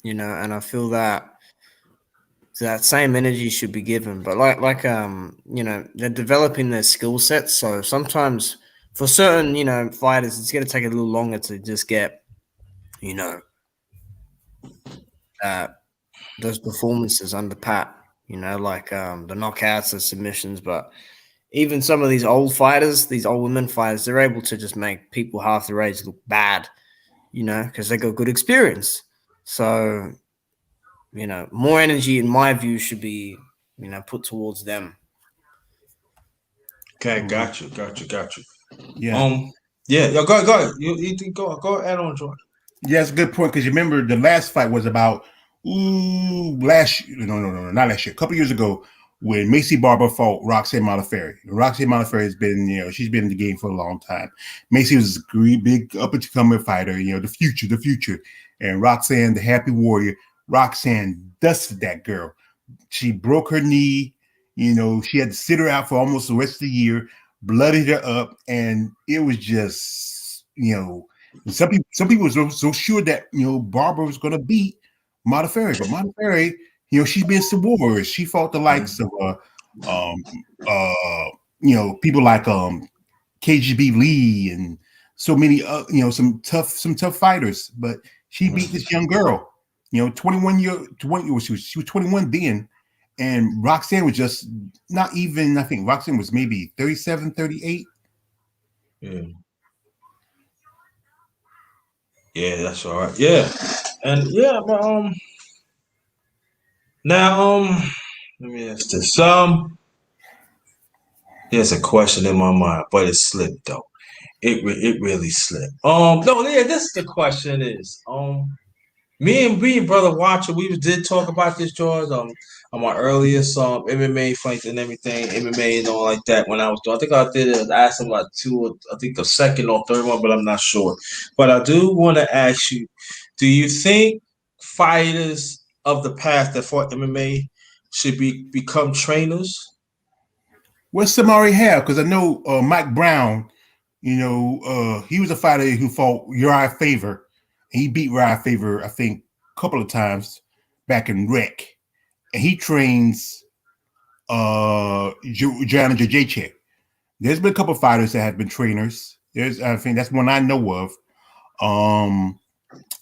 You know, and I feel that same energy should be given. But you know, they're developing their skill sets. So sometimes for certain, you know, fighters, it's going to take a little longer to just get, you know, those performances under pat. You know, like the knockouts, the submissions, but even some of these old fighters, these old women fighters, they're able to just make people half their age look bad, you know, because they got good experience. So, you know, more energy, in my view, should be, you know, put towards them. Okay, got you. Yeah. Yeah, go. You go add on, George. Yeah, that's a good point because you remember the last fight was about not last year, a couple years ago when Macy Barber fought Roxanne Modafferi. Roxanne Modafferi has been, you know, she's been in the game for a long time. Macy was a great, big up and coming fighter, you know, the future. And Roxanne, the happy warrior, Roxanne dusted that girl. She broke her knee. You know, she had to sit her out for almost the rest of the year, bloodied her up, and it was just, you know, some people were so sure that, you know, Barbara was going to beat Modafferi, but Modafferi, you know, she's been some wars. She fought the likes of you know, people like KGB Lee and so many you know, some tough fighters, but she beat this young girl, you know, 20 she was 21 then, and Roxanne was just not even, I think Roxanne was maybe 37, 38. Yeah. Yeah, that's all right. Yeah. And yeah, but now let me ask this. There's a question in my mind, but it slipped though. It really slipped. No, yeah, this is the question is me and Brother Watcher, we did talk about this, George, on my earliest MMA fights and everything, MMA and all like that when I was doing. I think I did it. I asked him like I think the second or third one, but I'm not sure. But I do want to ask you, do you think fighters of the past that fought MMA should become trainers? What's some already have? Because I know Mike Brown, you know, he was a fighter who fought Uriah Faber. And he beat Uriah Faber, I think, a couple of times back in Rec. And he trains Joanna Jacek. There's been a couple of fighters that have been trainers. I think that's one I know of.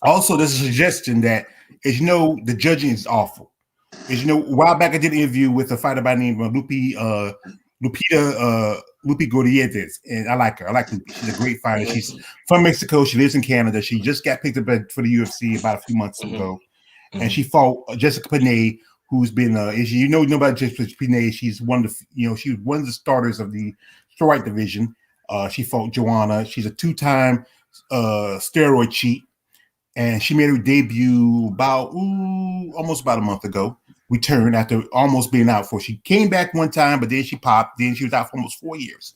Also, there's a suggestion that, as you know, the judging is awful. As you know, a while back I did an interview with a fighter by the name of Lupi Gordietes, and I like her. I like Lupi. She's a great fighter. She's from Mexico. She lives in Canada. She just got picked up for the UFC about a few months ago, and she fought Jessica Panay, who's been, as you know about Jessica Panay, she's one of the, you know, she was one of the starters of the strawweight division. She fought Joanna. She's a two-time steroid cheat, and she made her debut almost about a month ago. Returned after almost being out for. She came back one time, but then she popped. Then she was out for almost 4 years.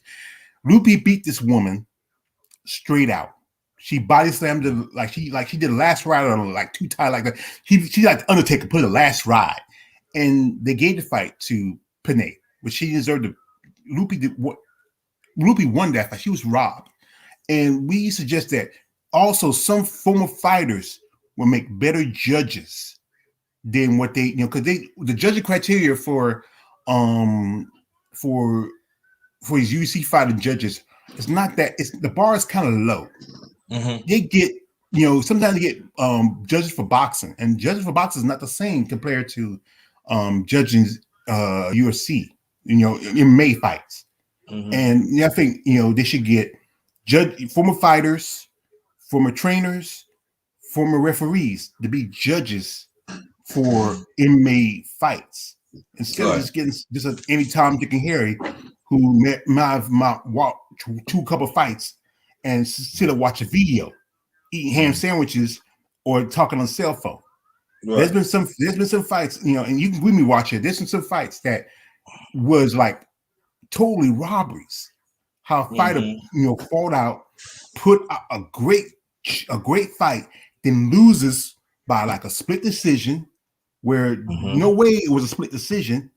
Lupi beat this woman straight out. She body slammed her like she did the last ride on her, like 2 times like that. She like Undertaker put the last ride, and they gave the fight to Panay, which she deserved. Lupi won that fight. She was robbed, and we suggest that also some former fighters will make better judges than what they, you know, because the judging criteria for these UFC fighting judges is not that, it's the bar is kind of low. They get, you know, sometimes they get judges for boxing, and judges for boxing is not the same compared to judging UFC, you know, in May fights. And yeah, I think, you know, they should get former fighters, former trainers, former referees to be judges for MMA fights, instead of just getting just any Tom, Dick, and Harry who might walk two couple fights and sit and watch a video, eating ham sandwiches or talking on cell phone. Right. There's been some fights, you know, and you can with me watch it. There's been some fights that was like totally robberies. How a fighter, you know, fought out, put a great great fight, then loses by like a split decision, where no way it was a split decision,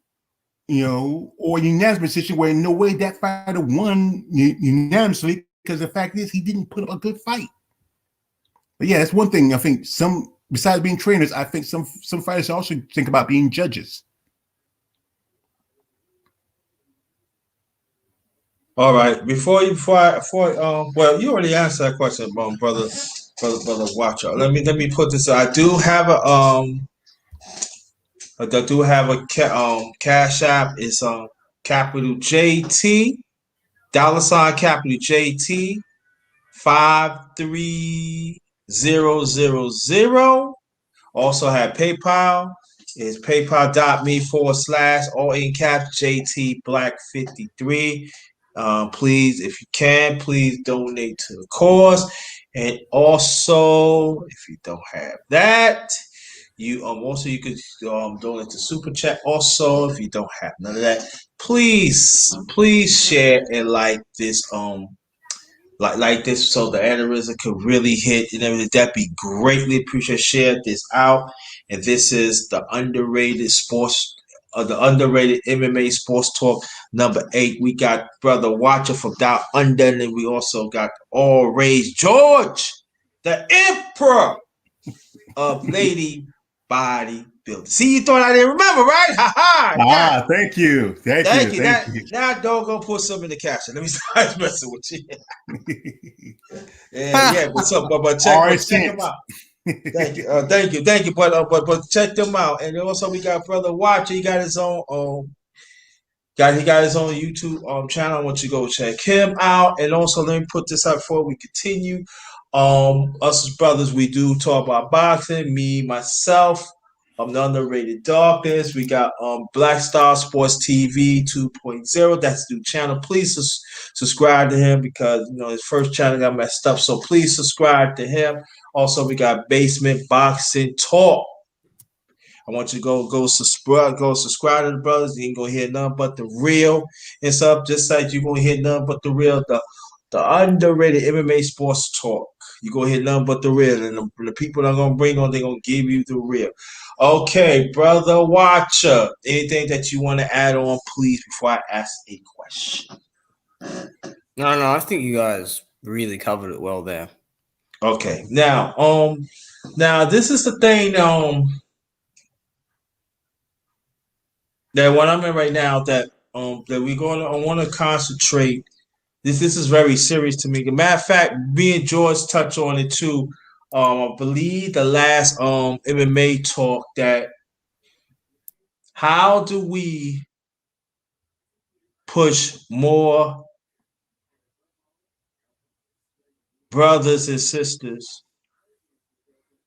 or unanimous decision where no way that fighter won unanimously, because the fact is he didn't put up a good fight. But yeah, that's one thing I think besides being trainers, I think some fighters also think about being judges. All right. Before well, you already answered that question, brother Watcher. Let me put this. I do have a cash app. It's capital JT $ capital JT 53000. Also have PayPal. It's paypal.me/ all in caps JT Black 53. Please, if you can, please donate to the cause. And also, if you don't have that, you could donate to Super Chat. Also, if you don't have none of that, please share and like this like this, so the aneurysm could really hit and everything. That'd be greatly appreciated. Share this out. And this is the underrated MMA sports talk number 8. We got Brother Watcher from Down Under, and then we also got All Rage George, the Emperor of Lady Bodybuilding. See, you thought I didn't remember, right? Ha ha! Thank you. Thank you. Now, don't go put some in the caption. Let me start messing with you. Yeah. What's up? But check them out. Thank you. But check them out. And also we got Brother Watcher. He got his own he got his own YouTube channel. I want you to go check him out. And also, let me put this out before we continue. Us as brothers, we do talk about boxing. Me, myself, the Underrated Darkness. We got Black Star Sports TV 2.0. That's the new channel. Please subscribe to him, because his first channel got messed up. So please subscribe to him. Also, we got Basement Boxing Talk. I want you to go subscribe to the brothers. You ain't gonna hear nothing but the real. It's up just like you're gonna hear nothing but the real. The underrated MMA sports talk. You're gonna hear nothing but the real. And the people that I'm gonna bring on, they're gonna give you the real. Okay, Brother Watcher. Anything that you want to add on, please, before I ask a question? No, I think you guys really covered it well there. Okay. Now this is the thing that what I'm in right now, that we're going to, I want to concentrate. This is very serious to me. As a matter of fact, me and George touch on it too. I believe the last MMA talk, that how do we push more brothers and sisters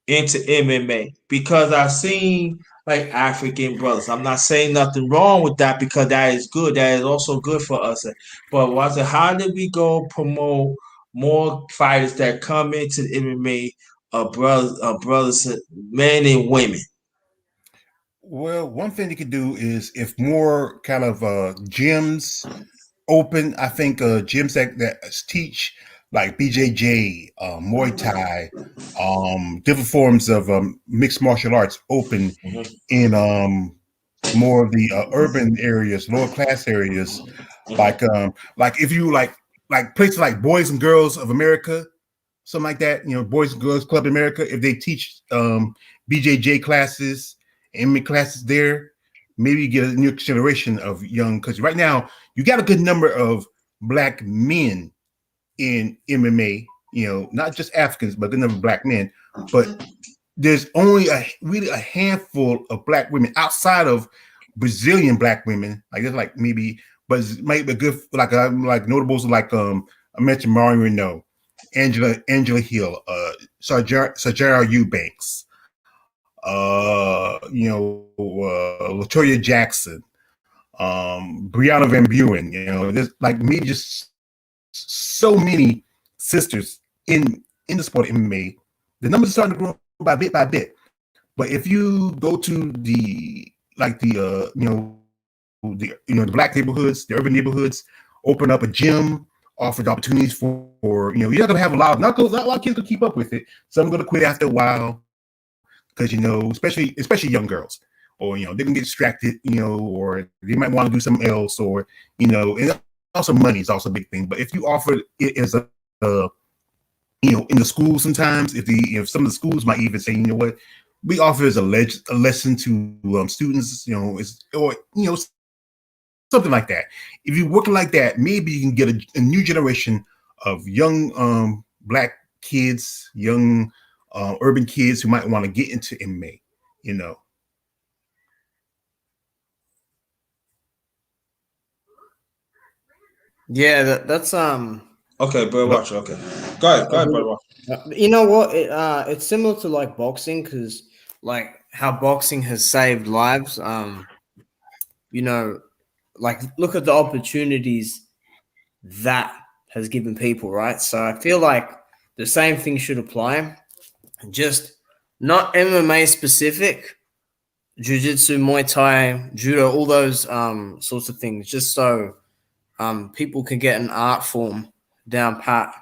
into MMA? Because I've seen like African brothers. I'm not saying nothing wrong with that, because that is good. That is also good for us. But how did we go promote more fighters that come into the MMA, brothers, men and women? Well, one thing you could do is, if more kind of gyms open, I think gyms that teach like BJJ, Muay Thai, different forms of mixed martial arts open in more of the urban areas, lower class areas, like if you like places like Boys and Girls of America, something like that, Boys and Girls Club America, if they teach BJJ classes, MMA classes there, maybe you get a new generation of young, because right now you got a good number of black men in MMA, not just Africans, but a good number of black men. But there's only really a handful of black women outside of Brazilian black women. Like there's like maybe, but it might be good, like notables like I mentioned Mario Renault, Angela Hill, Sajara Eubanks, Latoya Jackson, Brianna Van Buren. There's like maybe just so many sisters in the sport of MMA. The numbers are starting to grow by bit by bit. But if you go to the black neighborhoods, the urban neighborhoods, open up a gym, offers opportunities for you're not gonna have not a lot of kids gonna keep up with it. Some are gonna quit after a while because especially young girls, or they can get distracted, or they might want to do something else, or and also money is also a big thing. But if you offer it as a in the school, sometimes if some of the schools might even say, what, we offer as a lesson to students, or something like that. If you're working like that, maybe you can get a new generation of young black kids, young urban kids who might want to get into MMA. Yeah, that's Okay, Brother Watcher. Okay, go ahead, Brother Watcher. You know what? It's similar to like boxing, because like how boxing has saved lives. Like look at the opportunities that has given people, right? So I feel like the same thing should apply. Just not MMA specific, jiu-jitsu, Muay Thai, judo, all those sorts of things, just so people can get an art form down pat.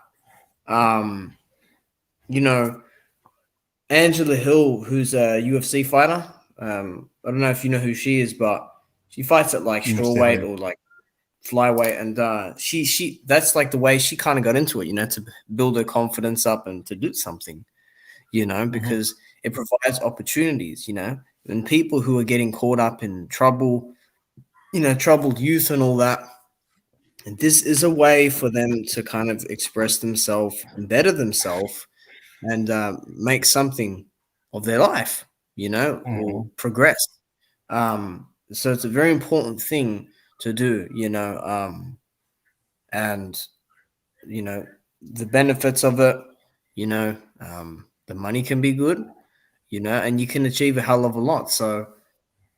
Um, you know, Angela Hill, who's a UFC fighter. I don't know if you know who she is, but she fights at like strawweight or like flyweight, and she that's like the way she kind of got into it, to build her confidence up and to do something, because it provides opportunities, and people who are getting caught up in trouble, troubled youth and all that. And this is a way for them to kind of express themselves and better themselves and make something of their life, or progress. So it's a very important thing to do, and the benefits of it, the money can be good, and you can achieve a hell of a lot. So,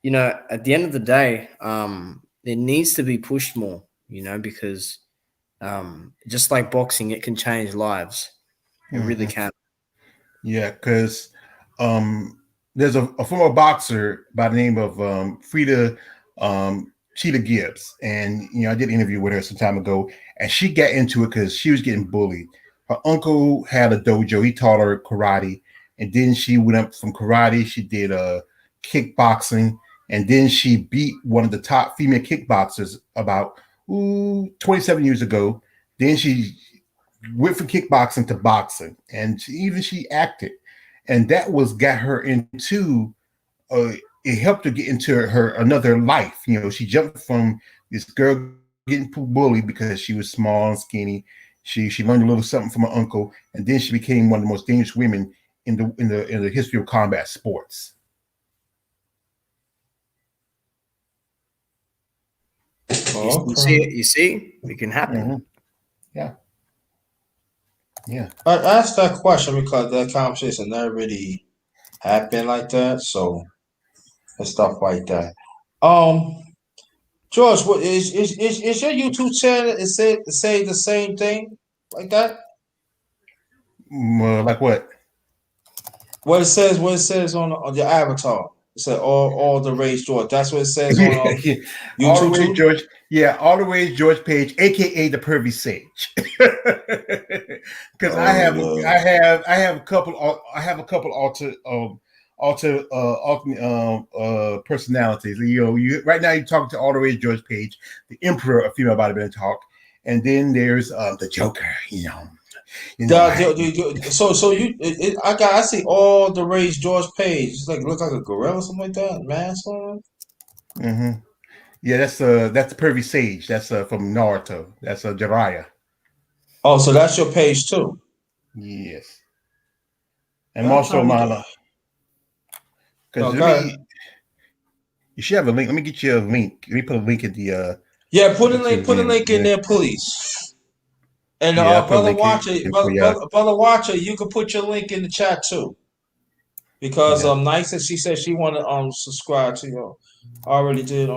at the end of the day, it needs to be pushed more, because just like boxing, it can change lives. It really can. Yeah, because there's a former boxer by the name of Frida Cheetah Gibbs, and I did an interview with her some time ago, and she got into it because she was getting bullied. Her uncle had a dojo; he taught her karate, and then she went up from karate. She did kickboxing, and then she beat one of the top female kickboxers about 27 years ago. Then she went from kickboxing to boxing, and she acted, and that got her into it helped her get into her another life. She jumped from this girl getting bullied because she was small and skinny. She learned a little something from her uncle, and then she became one of the most dangerous women in the history of combat sports. You see, it can happen. Yeah. I asked that question because that conversation never really happened like that. So and stuff like that. George, what is your YouTube channel? Is it say the same thing like that? Like what? What it says on your avatar. It said all the Rage George. That's what it says on All the YouTube way too? George. Yeah, all the way George Page, aka the Pervy Sage. Because I have a couple alter personalities. You right now you're talking to all the way George Page, the emperor of female bodybuilding talk, and then there's the Joker. I see all the Rage George Page. It's like look like a gorilla, something like that. Mask on. Mm-hmm. Yeah, that's the Pervy Sage. That's from Naruto. That's Jiraiya. Oh, so that's your page too. Yes. And also Mala. Because you should have a link. Let me get you a link. Let me put a link in the put a link in there, please. And brother Watcher, you can put your link in the chat too. Because Nice and she said she wanted subscribe to you. I already did.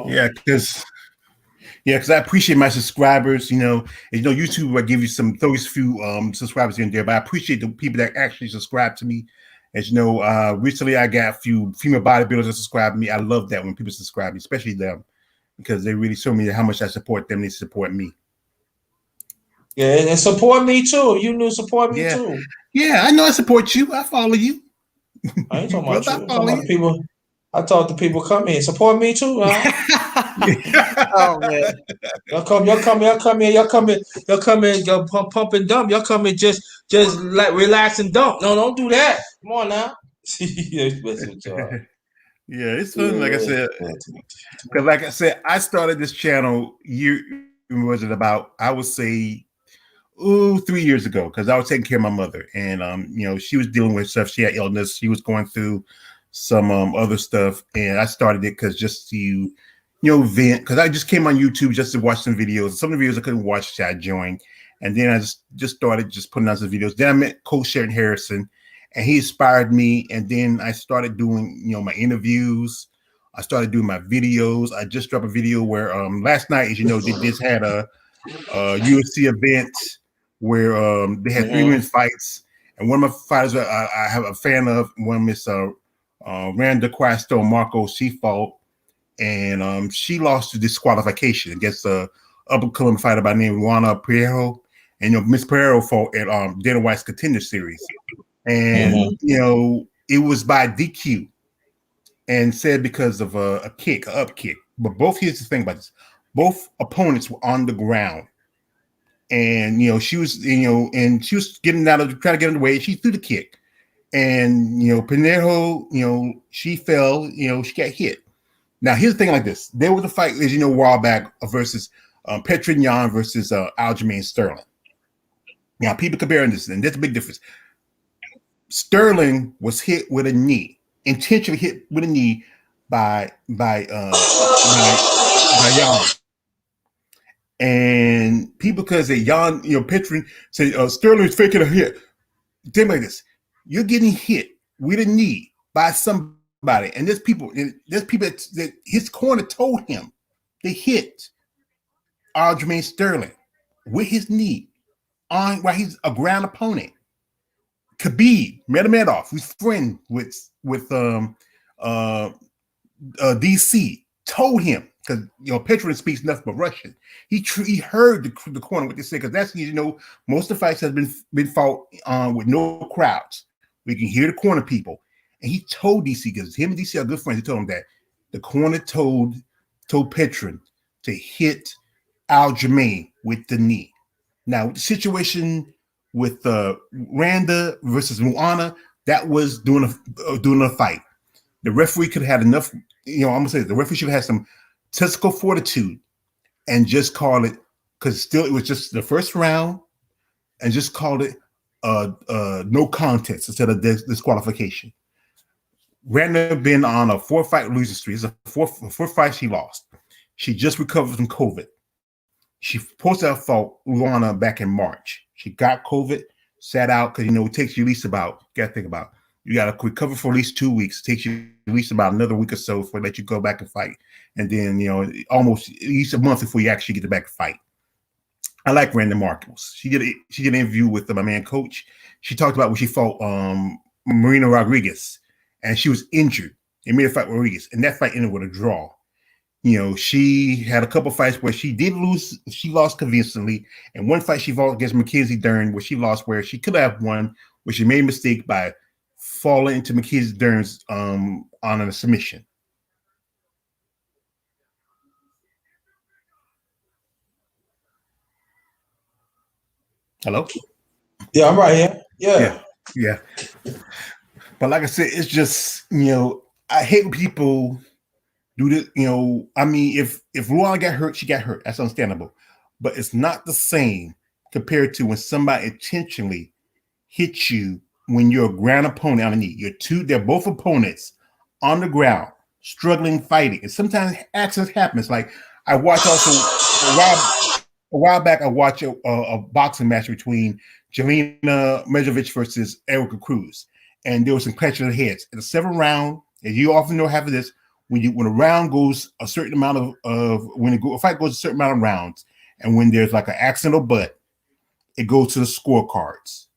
Because I appreciate my subscribers. YouTube will give you those few subscribers in there, but I appreciate the people that actually subscribe to me. As you know, recently I got a few female bodybuilders that subscribe to me. I love that when people subscribe me, especially them, because they really show me how much I support them. They support me. Yeah, and support me too. You knew support me Yeah, too. yeah, I know I support you. I follow you, I ain't talking about brother. I you. I'm talking follow about the you. people. I thought the people come here. Support me too, huh? Oh man. Y'all come in, y'all pump and dump. Y'all come in just like relax and dump. No, don't do that. Come on now. Yeah, it's messing with y'all. Yeah, it's fun. Like I Yeah. said, because like I said, I started this channel was it about, I would say, 3 years ago, because I was taking care of my mother, and she was dealing with stuff. She had illness. She was going through some other stuff, and I started it because just to vent. Because I just came on YouTube just to watch some videos. Some of the videos I couldn't watch, so I joined, and then I just started just putting out some videos. Then I met Coach Sharon Harrison, and he inspired me. And then I started doing my interviews. I started doing my videos. I just dropped a video where last night, as you know, they just had a UFC event where they had 3 minute fights, and one of my fighters I have a fan of, one Miss Randa Quasto Marco, she fought, and she lost to disqualification against a up-and-coming fighter by the name of Juana Pereiro, and Miss Pereiro fought at Dana White's Contender Series, and it was by DQ, and said because of a kick, a up kick. But here's the thing about this: both opponents were on the ground. And she was and she was getting out of trying to get in the way. She threw the kick, and Pinejo, she fell. She got hit. Now here's the thing: like this, there was a fight, as a while back versus Petr Yan versus Aljamain Sterling. Now people comparing this, and there's a big difference. Sterling was hit with a knee, intentionally hit with a knee by Yan. And people, because they Petrin say Sterling's faking a hit. Think like this: you're getting hit with a knee by somebody, and there's people that his corner told him they hit Aljamain Sterling with his knee on while he's a ground opponent. Khabib Nurmagomedov, who's friend with DC, told him, because Petrin speaks nothing but Russian. He heard the corner what they say, because that's most of the fights has been fought with no crowds. We can hear the corner people, and he told DC, because him and DC are good friends. He told him that the corner told Petrin to hit Aljamain with the knee. Now the situation with Randa versus Muana, that was doing a fight. The referee could have had enough. I'm gonna say the referee should have had some testicle fortitude and just call it, because still it was just the first round, and just called it no contest instead of disqualification. Randa been on a 4-fight losing streak. It's a fourth fight she lost. She just recovered from COVID. She supposed to have fought Luana back in March. She got COVID, sat out, because it takes you at least about, gotta think about, you got to recover for at least 2 weeks. It takes you at least about another week or so for let you go back and fight. And then, almost at least a month before you actually get back to fight. I like Randa Marcos. She did an interview with my man Coach. She talked about when she fought Marina Rodriguez, and she was injured. They made a fight with Rodriguez, and that fight ended with a draw. She had a couple fights where she did lose. She lost convincingly. And one fight she fought against Mackenzie Dern, where she lost, where she could have won, where she made a mistake by falling into Mackenzie Dern's on a submission. Hello? Yeah, I'm right here. Yeah. But like I said, it's just, I hate when people do this. I mean, if Luana got hurt, she got hurt. That's understandable. But it's not the same compared to when somebody intentionally hits you when you're a ground opponent on the knee. They're both opponents on the ground, struggling, fighting. And sometimes accidents happen. It's like I watched also a while back, I watched a boxing match between Jelena Mejovic versus Erica Cruz. And there was some clashing of heads. In the 7th round, as you often know, having this, when a round goes a certain amount of when a fight goes a certain amount of rounds, and when there's like an accident or butt, it goes to the scorecards.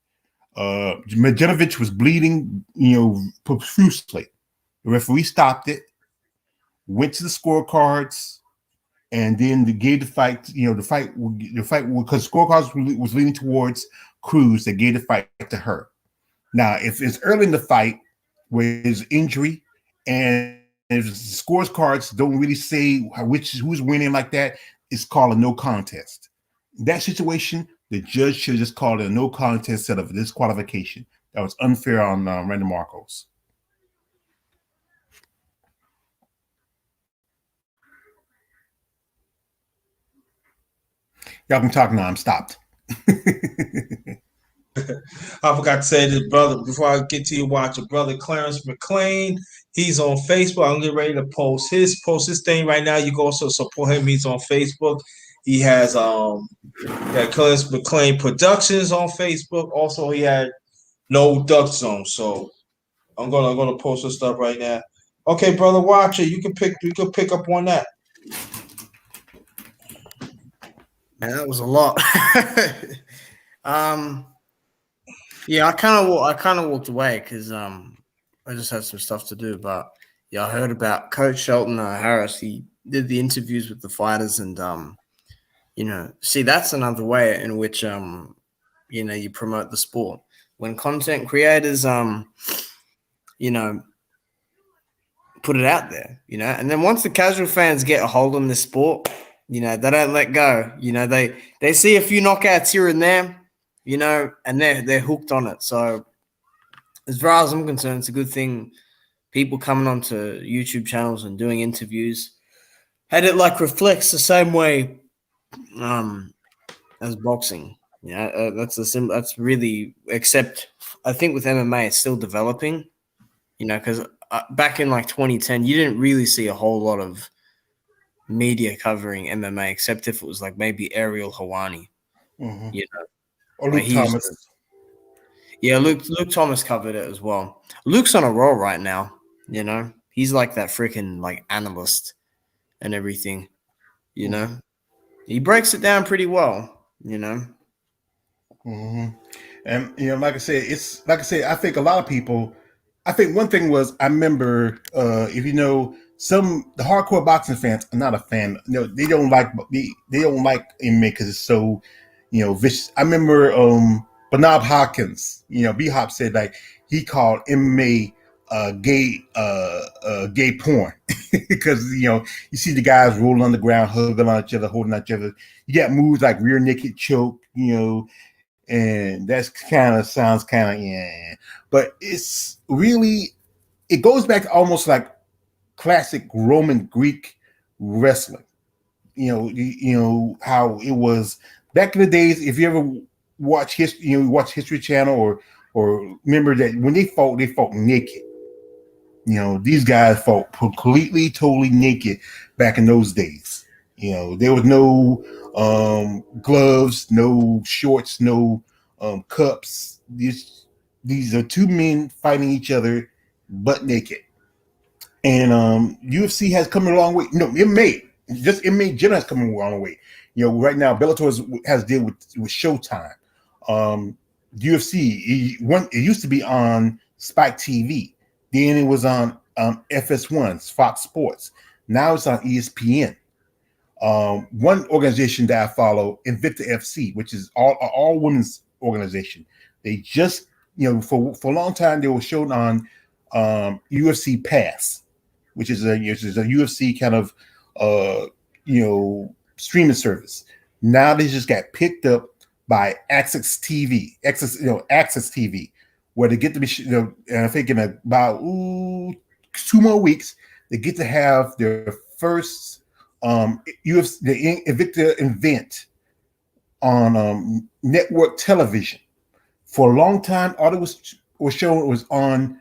Medjedovic was bleeding, profusely. The referee stopped it, went to the scorecards, and then they gave the fight. The fight because scorecards was leaning towards Cruz. They gave the fight to her. Now, if it's early in the fight with his injury, and if the scores cards don't really say who's winning like that, it's called a no contest. In that situation, the judge should just call it a no contest instead of a disqualification. That was unfair on Randy Marcos. Y'all can talk now. I'm stopped. I forgot to say this, brother, before I get to you, watch your brother Clarence McLean. He's on Facebook. I'm getting ready to post his thing right now. You can also support him. He's on Facebook. He has Clarence McLean Productions on Facebook. Also, he had No Duck Zone. So I'm gonna post this stuff right now. Okay, brother, watch it. You can pick up on that. Man, that was a lot. Yeah, I kind of walked away because I just had some stuff to do. But yeah, I heard about Coach Shelton Harris. He did the interviews with the fighters, and see, that's another way in which you promote the sport. When content creators put it out there, and then once the casual fans get a hold on the sport, they don't let go. They see a few knockouts here and there, and they're hooked on it. So as far as I'm concerned, it's a good thing people coming onto YouTube channels and doing interviews, and it reflects the same way as boxing. That's really, except I think with MMA it's still developing, because back in 2010 you didn't really see a whole lot of media covering MMA except if it was maybe Ariel Helwani, or Luke Thomas. Luke Thomas covered it as well. Luke's on a roll right now. He's that freaking analyst and everything. He breaks it down pretty well. Mm-hmm. And like I said, I think a lot of people. I think one thing was I remember if the hardcore boxing fans are not a fan. They don't like MMA because it's so vicious. I remember Bernard Hopkins, B-Hop said he called MMA gay porn because you see the guys rolling on the ground, hugging on each other, holding on each other. You got moves like rear naked choke, and that's sounds yeah. But it's really, it goes back almost like classic Roman Greek wrestling. How it was back in the days. If you ever watch history, watch History Channel or remember that when they fought naked. These guys fought completely, totally naked back in those days. There was no gloves, no shorts, no cups. These are two men fighting each other butt naked. And UFC has come a long way. MMA generally has come a long way. Right now Bellator has to deal with Showtime. UFC, it used to be on Spike TV. Then it was on FS1, Fox Sports. Now it's on ESPN. One organization that I follow, Invicta FC, which is all women's organization. They just, for a long time they were shown on UFC Pass, which is a UFC kind of streaming service. Now they just got picked up by Access TV, where they get to be, and I think in about 2 more weeks, they get to have their first UFC, the Invicta event on network television. For a long time, all it was shown was on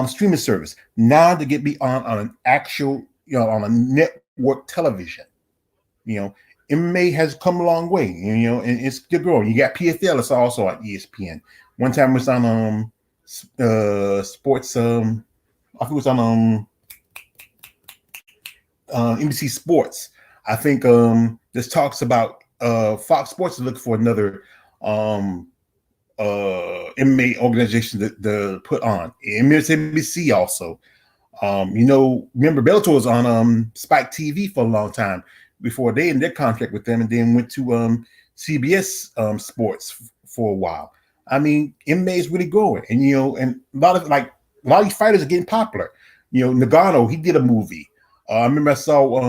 streaming service. Now they get to be on an actual, on a network television. MMA has come a long way, and it's still growing. You got PFL, it's also on ESPN. One time it was on sports. I think it was on NBC Sports. I think this talks about Fox Sports is looking for another MMA organization to put on. MSNBC also. Remember Bellator was on Spike TV for a long time. before they ended their contract with them, and then went to CBS Sports for a while. I mean, MMA is really growing, and and a lot of these fighters are getting popular. Nagano, he did a movie. I remember I saw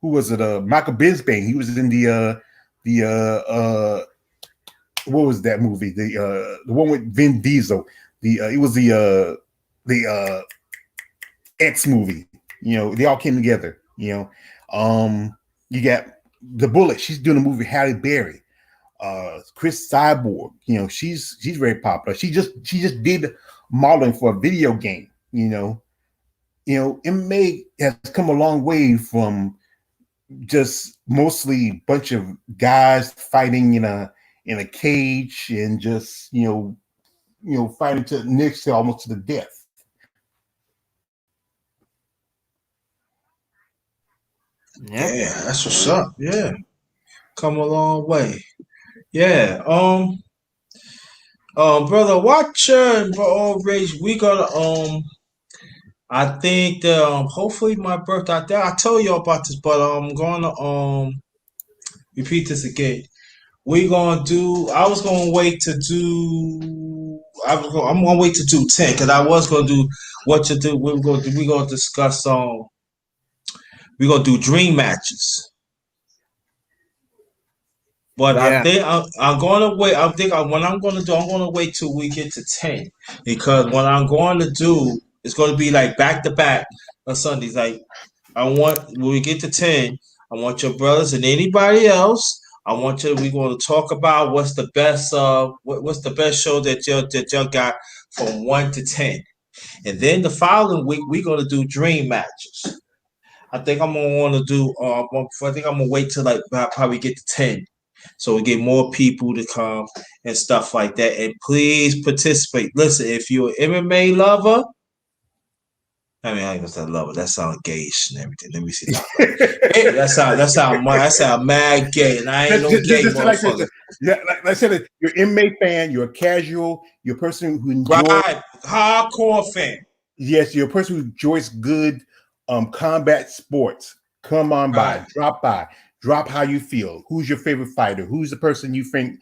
who was it? Michael Bisping. He was in the what was that movie? The one with Vin Diesel. It was the X movie. They all came together. You got the Bullet. She's doing a movie. Halle Berry. Chris Cyborg. She's very popular. She just did modeling for a video game. MMA has come a long way from just mostly bunch of guys fighting in a cage and just fighting to next to almost to the death. Yeah, that's what's up. Yeah, come a long way. Yeah. Brother Watcher and bro Rage, we gonna I think that hopefully my birthday. I told you about this, but I'm gonna repeat this again. We gonna do. I was gonna wait to do. I'm gonna wait to do 10 because I was gonna do what to do. We gonna discuss we gonna do dream matches. But I Yeah. think I'm gonna wait. I think what I'm gonna do. I'm gonna wait till we get to 10 because what I'm going to do is going to be like back to back on Sundays. Like I want when we get to 10, I want your brothers and anybody else. I want you. We're going to talk about what's the best. What's the best show that y'all got from 1 to 10, and then the following week we're going to do dream matches. I think I'm gonna want to do. I think I'm gonna wait till like probably get to 10, so we get more people to come and stuff like that. And please participate. Listen, if you're an MMA lover, I mean, I ain't gonna say lover. That sounds gayish and everything. Let me see. That sound mad gay, and I ain't no gay motherfucker. Like I said, you're an MMA fan. You're a casual. You're a person who enjoys hardcore fan. Yes, you're a person who enjoys good combat sports. Come on by, drop how you feel. Who's your favorite fighter? Who's the person you think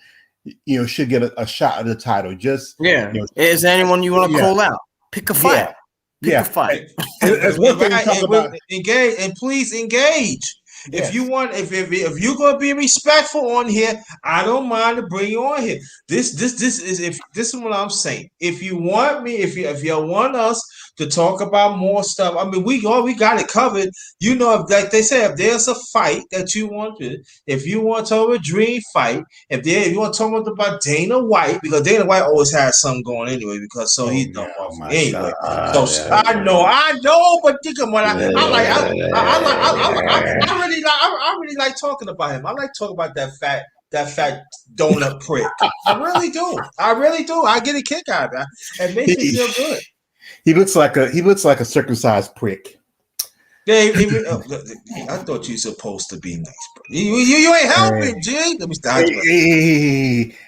should get a shot at the title? Just is there anyone you want to call out? Pick a fight. Pick a fight. That's one thing we talk about. Engage and please engage. Yes. If you want, if you're gonna be respectful on here, I don't mind to bring you on here. This is what I'm saying. If you want me, if you want us to talk about more stuff, I mean, we got it covered. Like they say, if there's a fight that you want to, if you want to have a dream fight, if you want to talk about Dana White, because Dana White always has something going anyway, because he's done anyway. So I know, but think about it. I really like talking about him. I like talking about that fat donut prick. I really do. I get a kick out of it. It makes me feel good. He looks like a circumcised prick. Yeah, I thought you were supposed to be nice, bro. You ain't helping, G. Let me start.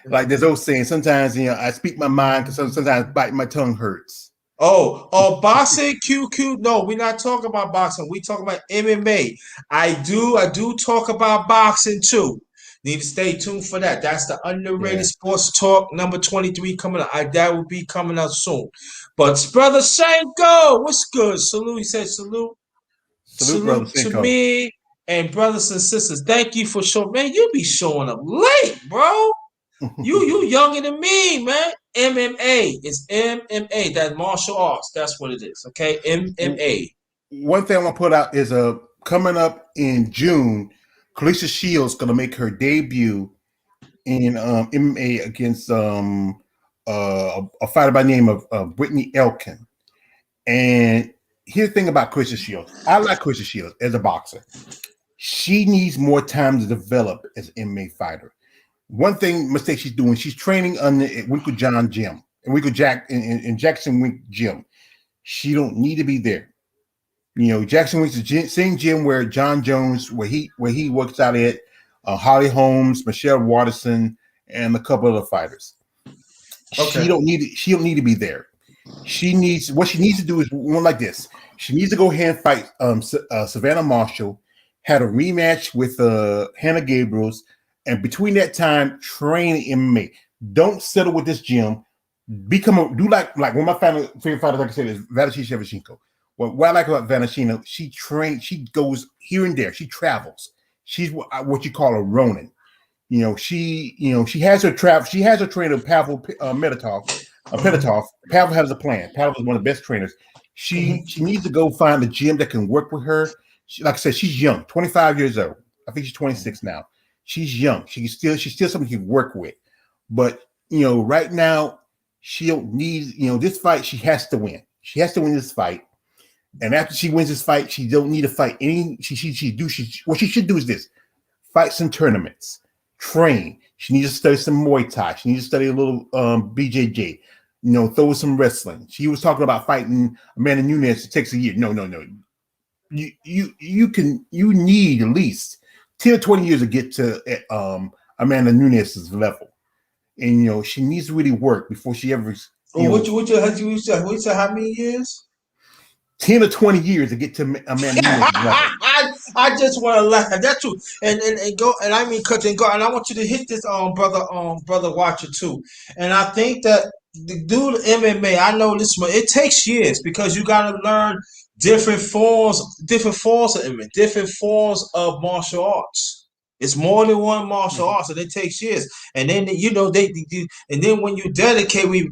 Like there's those saying. Sometimes I speak my mind because sometimes my tongue hurts. Oh, boxing, QQ. No, we're not talking about boxing. We talking about MMA. I do talk about boxing too. Need to stay tuned for that. That's the Underrated Sports Talk number 23 coming out. That will be coming out soon. But brother Senko, what's good? Salute. He said salute. Salute to me and brothers and sisters. Thank you for showing. Man, you be showing up late, bro. You younger than me, man. MMA is MMA. That's martial arts. That's what it is. Okay, MMA. One thing I want to put out is coming up in June, Kalisha Shields going to make her debut in MMA against a fighter by the name of Brittany Elkin. And here's the thing about Kalisha Shields. I like Kalisha Shields as a boxer. She needs more time to develop as an MMA fighter. One mistake she's doing, she's training under Winkle John Gym and Winkle Jack in Jackson Wink Gym. She don't need to be there. Jackson Wink's the same gym where John Jones, where he works out at, Holly Holmes, Michelle Watterson, and a couple other fighters. Okay. She don't need to be there. What she needs to do is one like this. She needs to go ahead and fight Savannah Marshall, had a rematch with Hannah Gabriels, and between that time, train MMA. Don't settle with this gym. Do like one of my favorite fighters, like I said, is Valentina Shevchenko. What I like about Valentina, she goes here and there, she travels. She's what you call a Ronin. She has her trainer Pavel Pedotov. Pavel has a plan. Pavel is one of the best trainers. She needs to go find a gym that can work with her. Like I said, she's young, 25 years old. I think she's 26 now. She's young. She's still something you can work with. But right now, she'll need this fight. She has to win. She has to win this fight. And after she wins this fight, she don't need to fight any. What she should do is this: fight some tournaments, train. She needs to study some Muay Thai. She needs to study a little BJJ. Throw some wrestling. She was talking about fighting Amanda Nunes. It takes a year. No. You need at least 10 or 20 years to get to Amanda Nunes' level. And she needs to really work before she ever. What you said? How many years? 10 or 20 years to get to Amanda Nunes' level. I just want to laugh. That's true. And go, and I mean cut and go. And I want you to hit this brother Watcher too. And I think that the dude MMA, I know this one, it takes years because you gotta learn different forms of MMA, different forms of martial arts. It's more than one martial arts, and it takes years. And then and then when you dedicate, you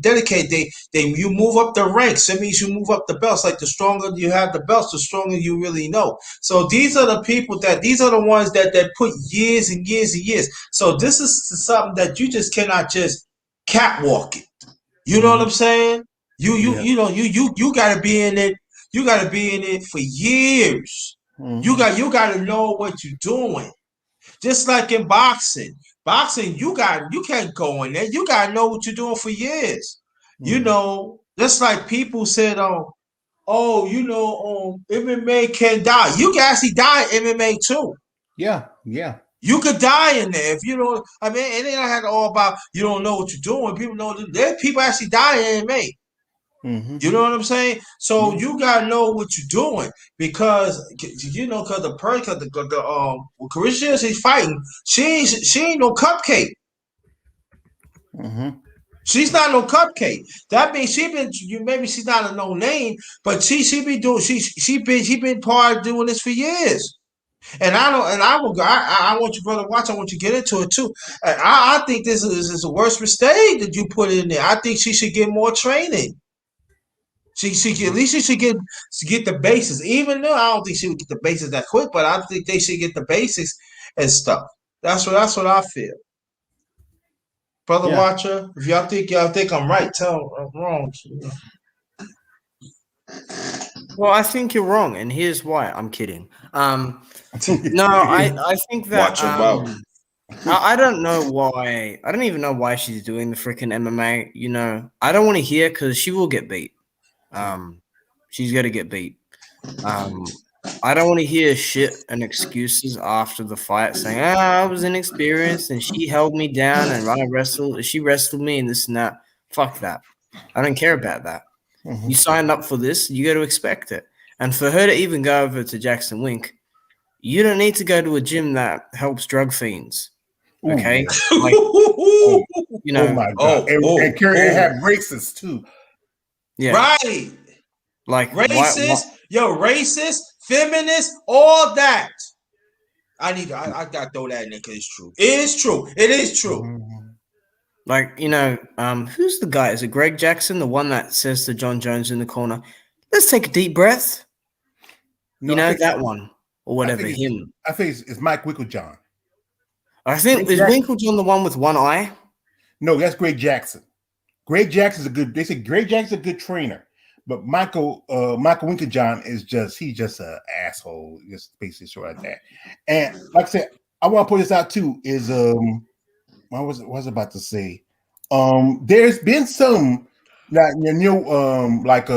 move up the ranks. It means you move up the belts. Like the stronger you have the belts, the stronger you really know. So these are the people these are the ones that put years and years and years. So this is something that you just cannot just catwalk it. You know what I'm saying? You gotta be in it. You gotta be in it for years. You got to know what you're doing. Just like in boxing. Boxing, you can't go in there. You gotta know what you're doing for years. Just like people said, MMA can die. You can actually die in MMA too. Yeah. You could die in there if you don't. I mean, it ain't have all about you don't know what you're doing. People know that people actually die in MMA. You know what I'm saying? So you gotta know what you're doing because the person, Carisha she's fighting, she ain't no cupcake. She's not no cupcake. That means maybe she's not a no name, but she been part of doing this for years. And I want you, brother, watch. I want you to get into it too. I think this is the worst mistake that you put in there. I think she should get more training. She at least she should get the basics. Even though I don't think she would get the basics that quick, but I think they should get the basics and stuff. That's what I feel. Brother Watcher, if y'all think I'm right, tell I'm wrong. Well, I think you're wrong, and here's why. I'm kidding. No, I think that Watch your mouth. I don't know why. I don't even know why she's doing the freaking MMA. I don't want to hear because she will get beat. She's gonna get beat. I don't want to hear shit and excuses after the fight saying, I was inexperienced and she held me down and she wrestled me and this and that. Fuck that. I don't care about that. You signed up for this, you got to expect it. And for her to even go over to Jackson Wink, you don't need to go to a gym that helps drug fiends. Okay? Oh my God. And Carrie have racists too. Yeah. Right. Like racist, racist, feminist, all that. I gotta throw that in there because it's true. It is true. It is true. Like, who's the guy? Is it Greg Jackson, the one that says to John Jones in the corner, let's take a deep breath? No, that one. Or whatever, him. I think it's Mike Winklejohn. I think, is Winklejohn the one with one eye? No, that's Greg Jackson. Greg Jackson's they say Greg Jackson's a good trainer. But Michael Winklejohn he's just an asshole, just basically short like that. And like I said, I want to point this out too, is what was I about to say? There's been some someone like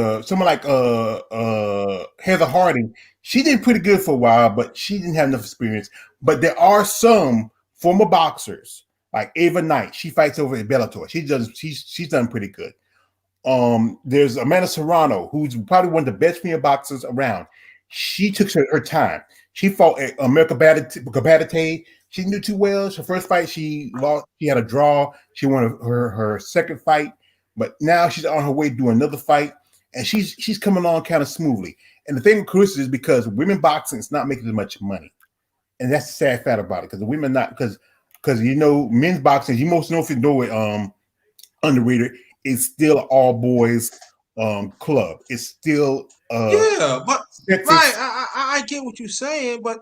Heather Harding. She did pretty good for a while, but she didn't have enough experience. But there are some former boxers, like Ava Knight. She fights over at Bellator. She's done pretty good. There's Amanda Serrano, who's probably one of the best female boxers around. She took her time. She fought at America Combatate. She knew too well. Her first fight, she lost. She had a draw. She won her second fight, but now she's on her way to do another fight, and she's coming on kind of smoothly. And the thing with Carissa is because women boxing is not making as much money, and that's the sad fact about it. Because the women not because men's boxing. You most know if you know it, Underrated. It's still all boys club. It's still yeah, but Texas. right, I get what you're saying, but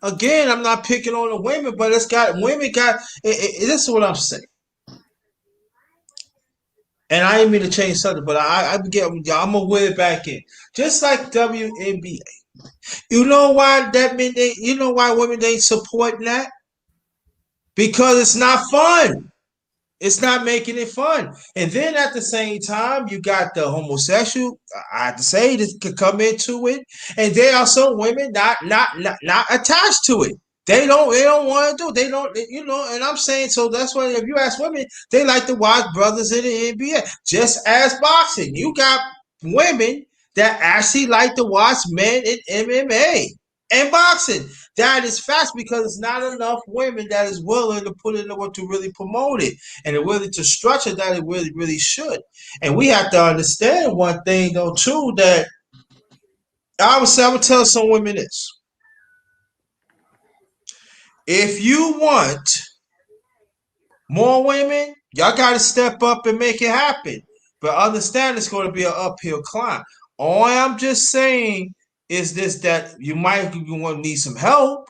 again, I'm not picking on the women, but women got. This is what I'm saying, and I didn't mean to change something, but I'm gonna wear it back in, just like WNBA. You know why you know why women ain't supporting that? Because it's not fun. It's not making it fun. And then at the same time, you got the homosexual, I have to say, this could come into it. And there are some women not attached to it. They don't want to do it. They don't, and I'm saying, so that's why if you ask women, they like to watch brothers in the NBA. Just as boxing. You got women that actually like to watch men in MMA and boxing. That is fast because it's not enough women that is willing to put in the work to really promote it and willing to structure that it really, really should. And we have to understand one thing though too, that I would tell some women this. If you want more women, y'all got to step up and make it happen. But understand it's going to be an uphill climb. All I'm just saying is this, that you might need some help.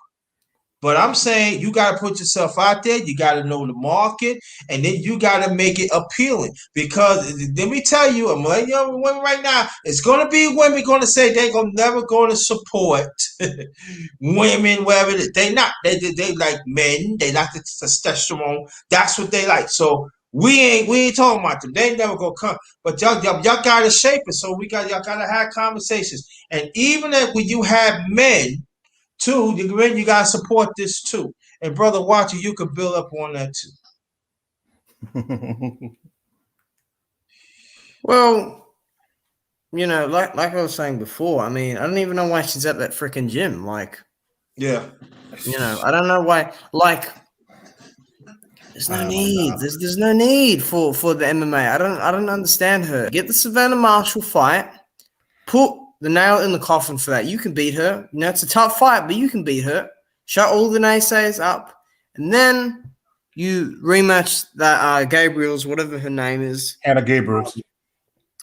But I'm saying you got to put yourself out there. You got to know the market, and then you got to make it appealing. Because let me tell you, I'm letting you women right now. It's going to be women going to say they're never going to support women, wherever they not. They like men. They like the testosterone. That's what they like. So we ain't talking about them. They never gonna come. But y'all gotta shape it. So y'all gotta have conversations. And even if when you have men. Two, you gotta support this too. And brother Watcher, you could build up on that too. Well, like I was saying before, I mean, I don't even know why she's at that freaking gym. Like, yeah. I don't know why. Like, there's no need. There's no need for the MMA. I don't understand her. Get the Savannah Marshall fight. Put the nail in the coffin for that. You can beat her. It's a tough fight, but you can beat her. Shut all the naysayers up. And then you rematch that Gabriel's, whatever her name is. Hannah Gabriel's.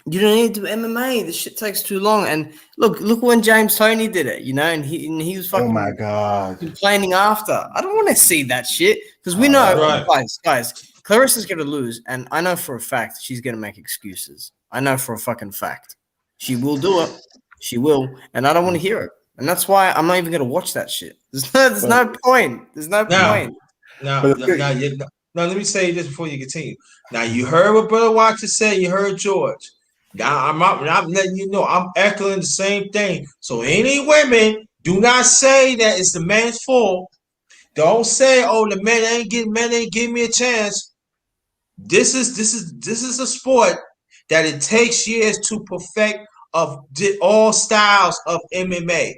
You don't need to do MMA. This shit takes too long. And look when James Toney did it, and he was fucking oh my God complaining after. I don't want to see that shit. Because we know, guys, Clarissa's gonna lose, and I know for a fact she's gonna make excuses. I know for a fucking fact. She will do it. She will, and I don't want to hear it. And that's why I'm not even going to watch that shit. There's no point. There's no point. Now, let me say this before you continue. Now, you heard what Brother Watcher said. You heard George. Now, I'm letting you know. I'm echoing the same thing. So, any women, do not say that it's the man's fault. Don't say, "Oh, the men ain't giving me a chance." This is a sport that it takes years to perfect of all styles of MMA.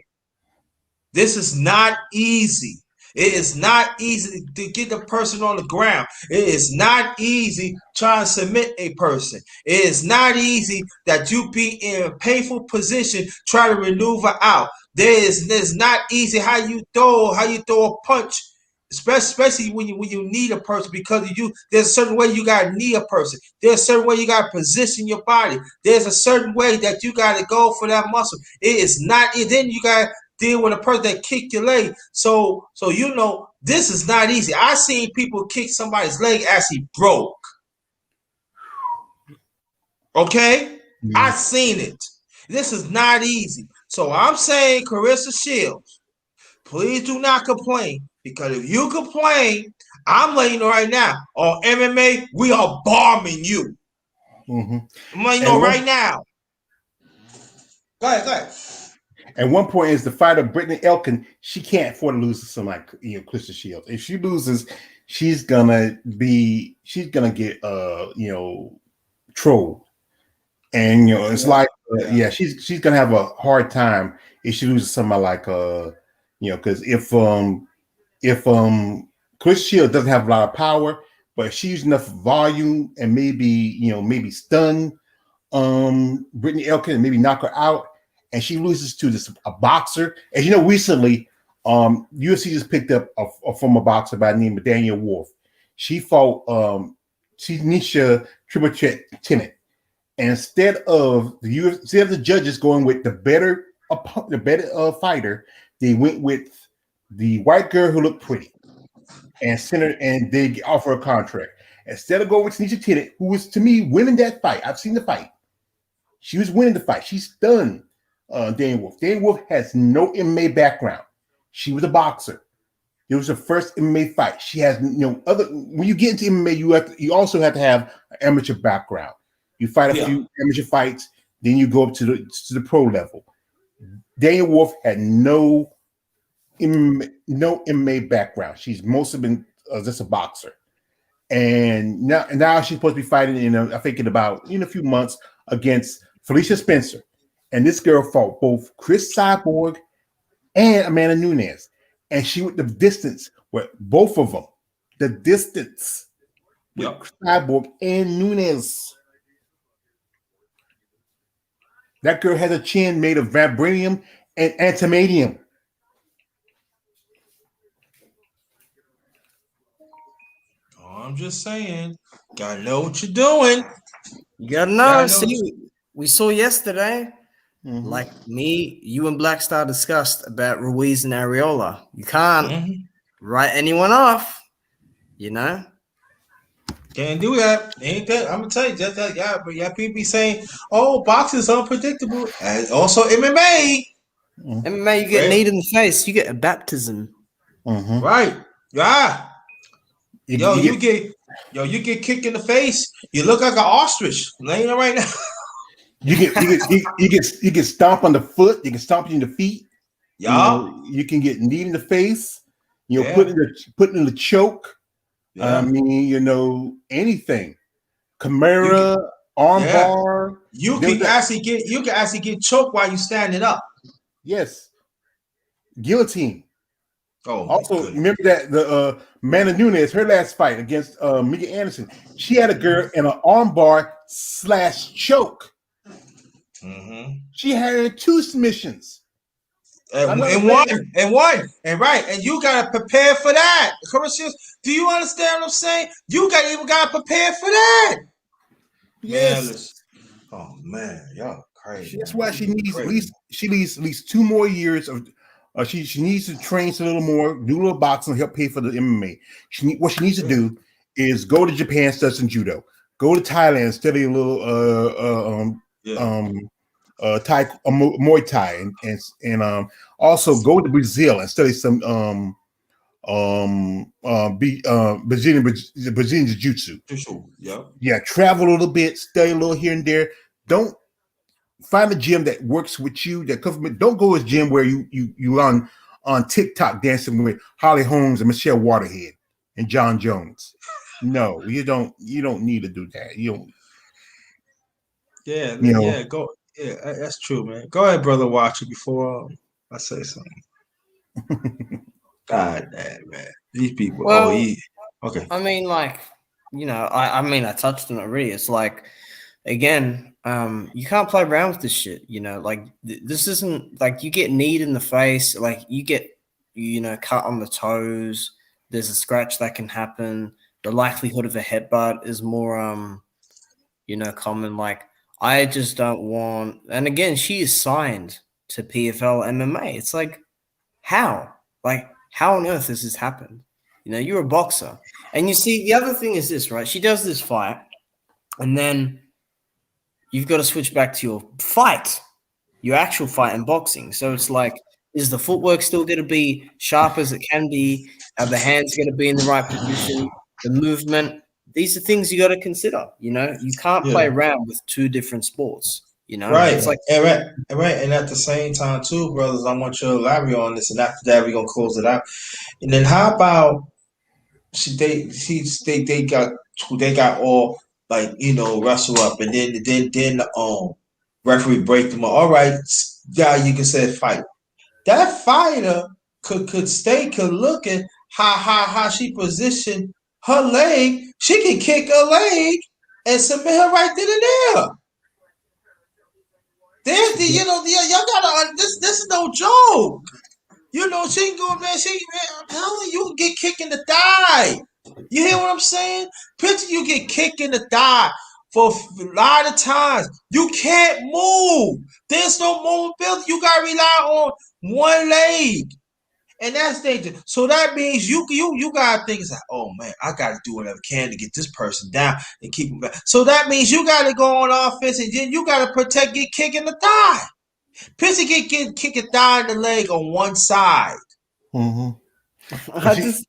This is not easy. It is not easy to get the person on the ground. It is not easy trying to submit a person. It is not easy that you be in a painful position trying to maneuver out. There's not easy how you throw a punch, especially when you need a person, because there's a certain way you gotta need a person. There's a certain way you gotta position your body. There's a certain way that you gotta go for that muscle. It is not. Then you gotta deal with a person that kicked your leg. So this is not easy. I seen people kick somebody's leg as he broke. Okay, I seen it. This is not easy. So I'm saying, Carissa Shields, please do not complain, because if you complain, I'm letting you know right now, on MMA, we are bombing you. I'm letting you know right now. Go ahead. And one point is the fighter Brittany Elkin. She can't afford to lose to somebody like Carissa Shields. If she loses, she's gonna get trolled. And it's like she's gonna have a hard time if she loses somebody like because if Chris Shield doesn't have a lot of power, but if she used enough volume and maybe stun Brittany Elkin and maybe knock her out, and she loses to a boxer. As you know, recently UFC just picked up a former boxer by the name of Daniel Wolf. She fought Nisha Triple Tennant. And instead of the judges going with the better fighter, they went with the white girl who looked pretty and they offer a contract. Instead of going with Nisha Tennant, who was to me winning that fight. I've seen the fight. She was winning the fight. She stunned Daniel Wolf. Daniel Wolf has no MMA background. She was a boxer. It was her first MMA fight. She has when you get into MMA, you also have to have an amateur background. You fight a few amateur fights, then you go up to the pro level. Daniel Wolf had no MMA background. She's mostly been just a boxer, and now she's supposed to be fighting I think in about a few months against Felicia Spencer, and this girl fought both Chris Cyborg and Amanda Nunes, and she went the distance with both of them. The distance with Cyborg and Nunes. That girl has a chin made of vibranium and antimonium. Oh, I'm just saying, gotta know what you're doing. You gotta know. See, we saw yesterday, like me, you and Black Star discussed about Ruiz and Areola. You can't write anyone off, Can't do that. Ain't that? I'm gonna tell you just that. Yeah, but people be saying, "Oh, boxing's unpredictable." And also MMA. MMA, you get kneed in the face. You get a baptism. Right. Yeah. You get kicked in the face. You look like an ostrich laying there right now. You get stomped on the foot. You can stomp you in the feet. Yeah. You can get kneed in the face. Put in the choke. Yeah. I mean, anything. Chimera, armbar. You can actually get choked while you're standing up. Yes. Guillotine. Oh, also, remember that the Amanda Nunes, her last fight against Megan Anderson, she had a girl in an armbar / choke. She had her in 2 submissions. And one. And right. And you gotta prepare for that. Do you understand what I'm saying? You gotta prepare for that. Yes. Man, y'all crazy. That's why she needs at least 2 more years of she needs to train a little more, do a little boxing, help pay for the MMA. What she needs to do is go to Japan, study some judo. Go to Thailand, study a little Muay Thai, and also go to Brazil and study some Brazilian Jiu-Jitsu. Yeah, travel a little bit, study a little here and there. Don't find a gym that works with you. Don't go to a gym where you on TikTok dancing with Holly Holmes and Michelle Waterhead and John Jones. No, you don't need to do that. You don't. Yeah, go. Yeah, that's true, man. Go ahead, brother. Watch it before I say something. God damn, man. These people. Okay. I mean, I touched on it already. It's like, again, you can't play around with this shit. This isn't like you get kneed in the face, like you get, cut on the toes. There's a scratch that can happen. The likelihood of a headbutt is more, common. Like, I just don't want. And again, she is signed to PFL MMA. It's like, how? Like, how on earth has this happened? You're a boxer. And you see, the other thing is this, right? She does this fight, and then you've got to switch back to your actual fight in boxing. So it's like, is the footwork still going to be sharp as it can be? Are the hands going to be in the right position? The movement? These are things you got to consider. You can't play around with 2 different sports. Right. It's like, right. And at the same time, too, brothers, I want you to elaborate on this, and after that, we're gonna close it out. And then how about they got all wrestle up, and then the referee break them up. All right, yeah, you can say fight. That fighter could look at how she positioned her leg, she can kick her leg and submit her right then and there. Y'all gotta this is no joke. She can go, man. I'm telling you, can get kicked in the thigh. You hear what I'm saying? Picture you get kicked in the thigh for a lot of times. You can't move. There's no mobility. You gotta rely on one leg. And that's dangerous. So that means you gotta think it's like, oh man, I gotta do whatever I can to get this person down and keep him back. So that means you gotta go on offense and then you gotta get kicked in the thigh. Pissy get kick a thigh in the leg on one side. I just,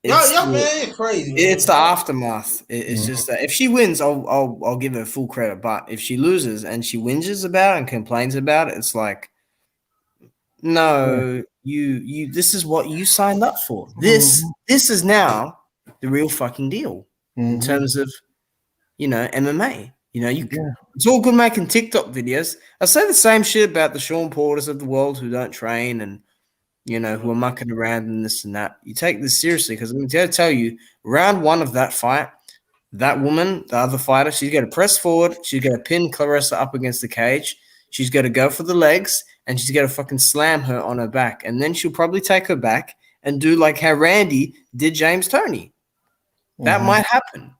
man, you're crazy. Man. It's the aftermath. It's just that if she wins, I'll give her full credit. But if she loses and she whinges about it and complains about it, it's like, no, you. This is what you signed up for. This is now the real fucking deal in terms of MMA. It's all good making TikTok videos. I say the same shit about the Sean Porters of the world who don't train and who are mucking around and this and that. You take this seriously because I'm going to tell you, round one of that fight, that woman, the other fighter, she's going to press forward. She's going to pin Clarissa up against the cage. She's going to go for the legs and she's going to fucking slam her on her back. And then she'll probably take her back and do like how Randy did James Toney. That might happen.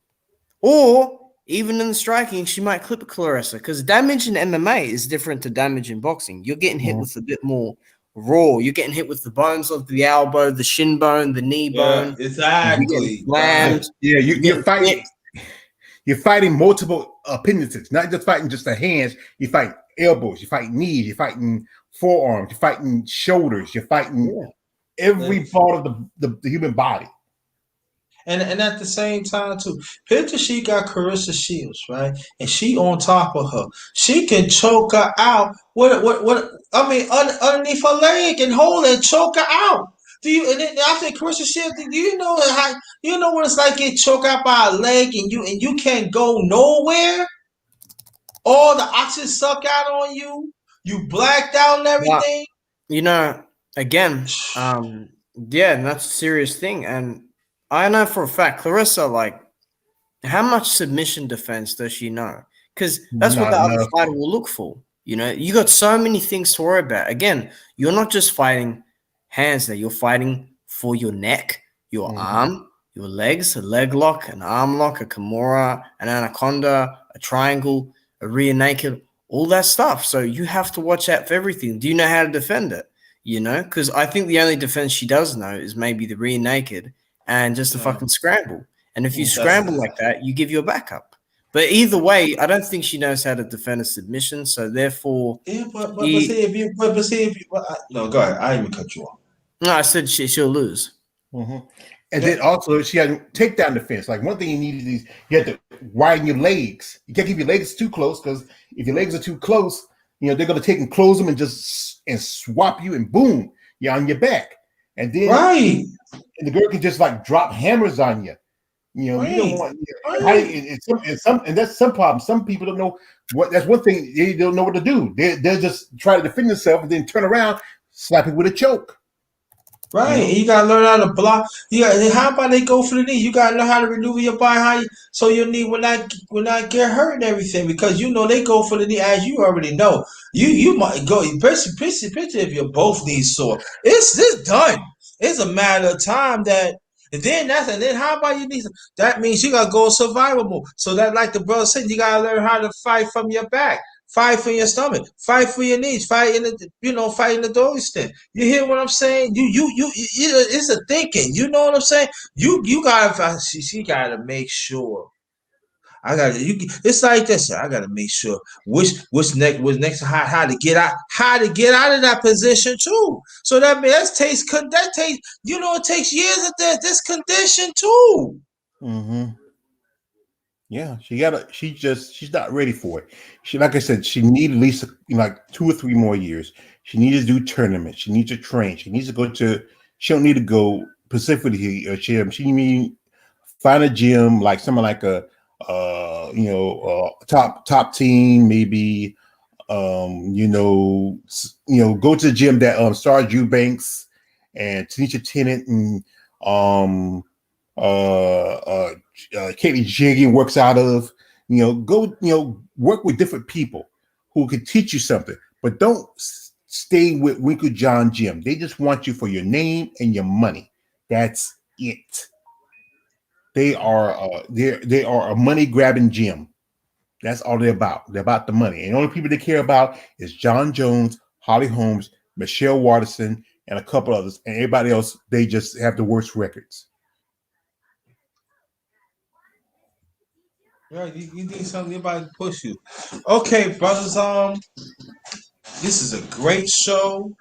Or even in the striking, she might clip Clarissa because damage in MMA is different to damage in boxing. You're getting hit with a bit more raw. You're getting hit with the bones of the elbow, the shin bone, the knee bone. Exactly. You're fighting. You're fighting multiple appendages, not just fighting just the hands. You're fighting elbows. You're fighting knees. You're fighting forearms. You're fighting shoulders. You're fighting every part of the human body. And at the same time too, picture she got Carissa Shields, right? And she on top of her. She can choke her out. Underneath her leg and hold and choke her out. After Carissa Shields, do you know what it's like get choked out by a leg and you can't go nowhere? All the oxygen suck out on you. You blacked out and everything. Again, and that's a serious thing. And I know for a fact, Clarissa, like, how much submission defense does she know? Because that's what the other fighter will look for. You got so many things to worry about. Again, you're not just fighting hands there. You're fighting for your neck, your arm, your legs, a leg lock, an arm lock, a Kimura, an anaconda, a triangle, a rear naked, all that stuff. So you have to watch out for everything. Do you know how to defend it? Because I think the only defense she does know is maybe the rear naked and just a fucking scramble. And if you scramble like that, you give your backup. But either way, I don't think she knows how to defend a submission. So therefore, no, go ahead. I didn't even cut you off. No, I said she'll lose. And then also she had takedown defense. Like one thing you need is you have to widen your legs. You can't keep your legs too close because if your legs are too close, they're gonna take and close them and swap you and boom, you're on your back. And then and the girl can just like drop hammers on you. You don't want and that's some problem. Some people don't know what. That's one thing they don't know what to do. They'll just try to defend themselves and then turn around, slap it with a choke. Right, you gotta learn how to block. How about they go for the knee? You gotta learn how to maneuver your body so your knee will not get hurt and everything. Because they go for the knee, as you already know. You might go. Picture if your both knees sore. It's done. It's a matter of time that. And then how about your knees? That means you gotta go survival mode. So that, like the brother said, you gotta learn how to fight from your back. Fight for your stomach. Fight for your knees. Fight in the doggy stand. You hear what I'm saying? It's a thinking. You know what I'm saying? You gotta. She gotta make sure. It's like this. I gotta make sure what's next. How to get out of that position too. So it takes. It takes years of this condition too. Yeah, she's not ready for it. Like I said, she needs at least like 2 or 3 more years. She needs to do tournaments. She needs to train. She needs to go to. She don't need to go specifically a gym. She need find a gym like someone like a top team, maybe go to the gym that Sarge Eubanks and Tanisha Tennant and Katie Jiggin works out of. Go work with different people who can teach you something, but don't stay with Winkle John Gym. They just want you for your name and your money. That's it. They are a money grabbing gym. That's all they're about. They're about the money. And the only people they care about is John Jones, Holly Holmes, Michelle Watterson, and a couple others. And everybody else, they just have the worst records. Right, you need something everybody to push you. Okay, brothers. This is a great show.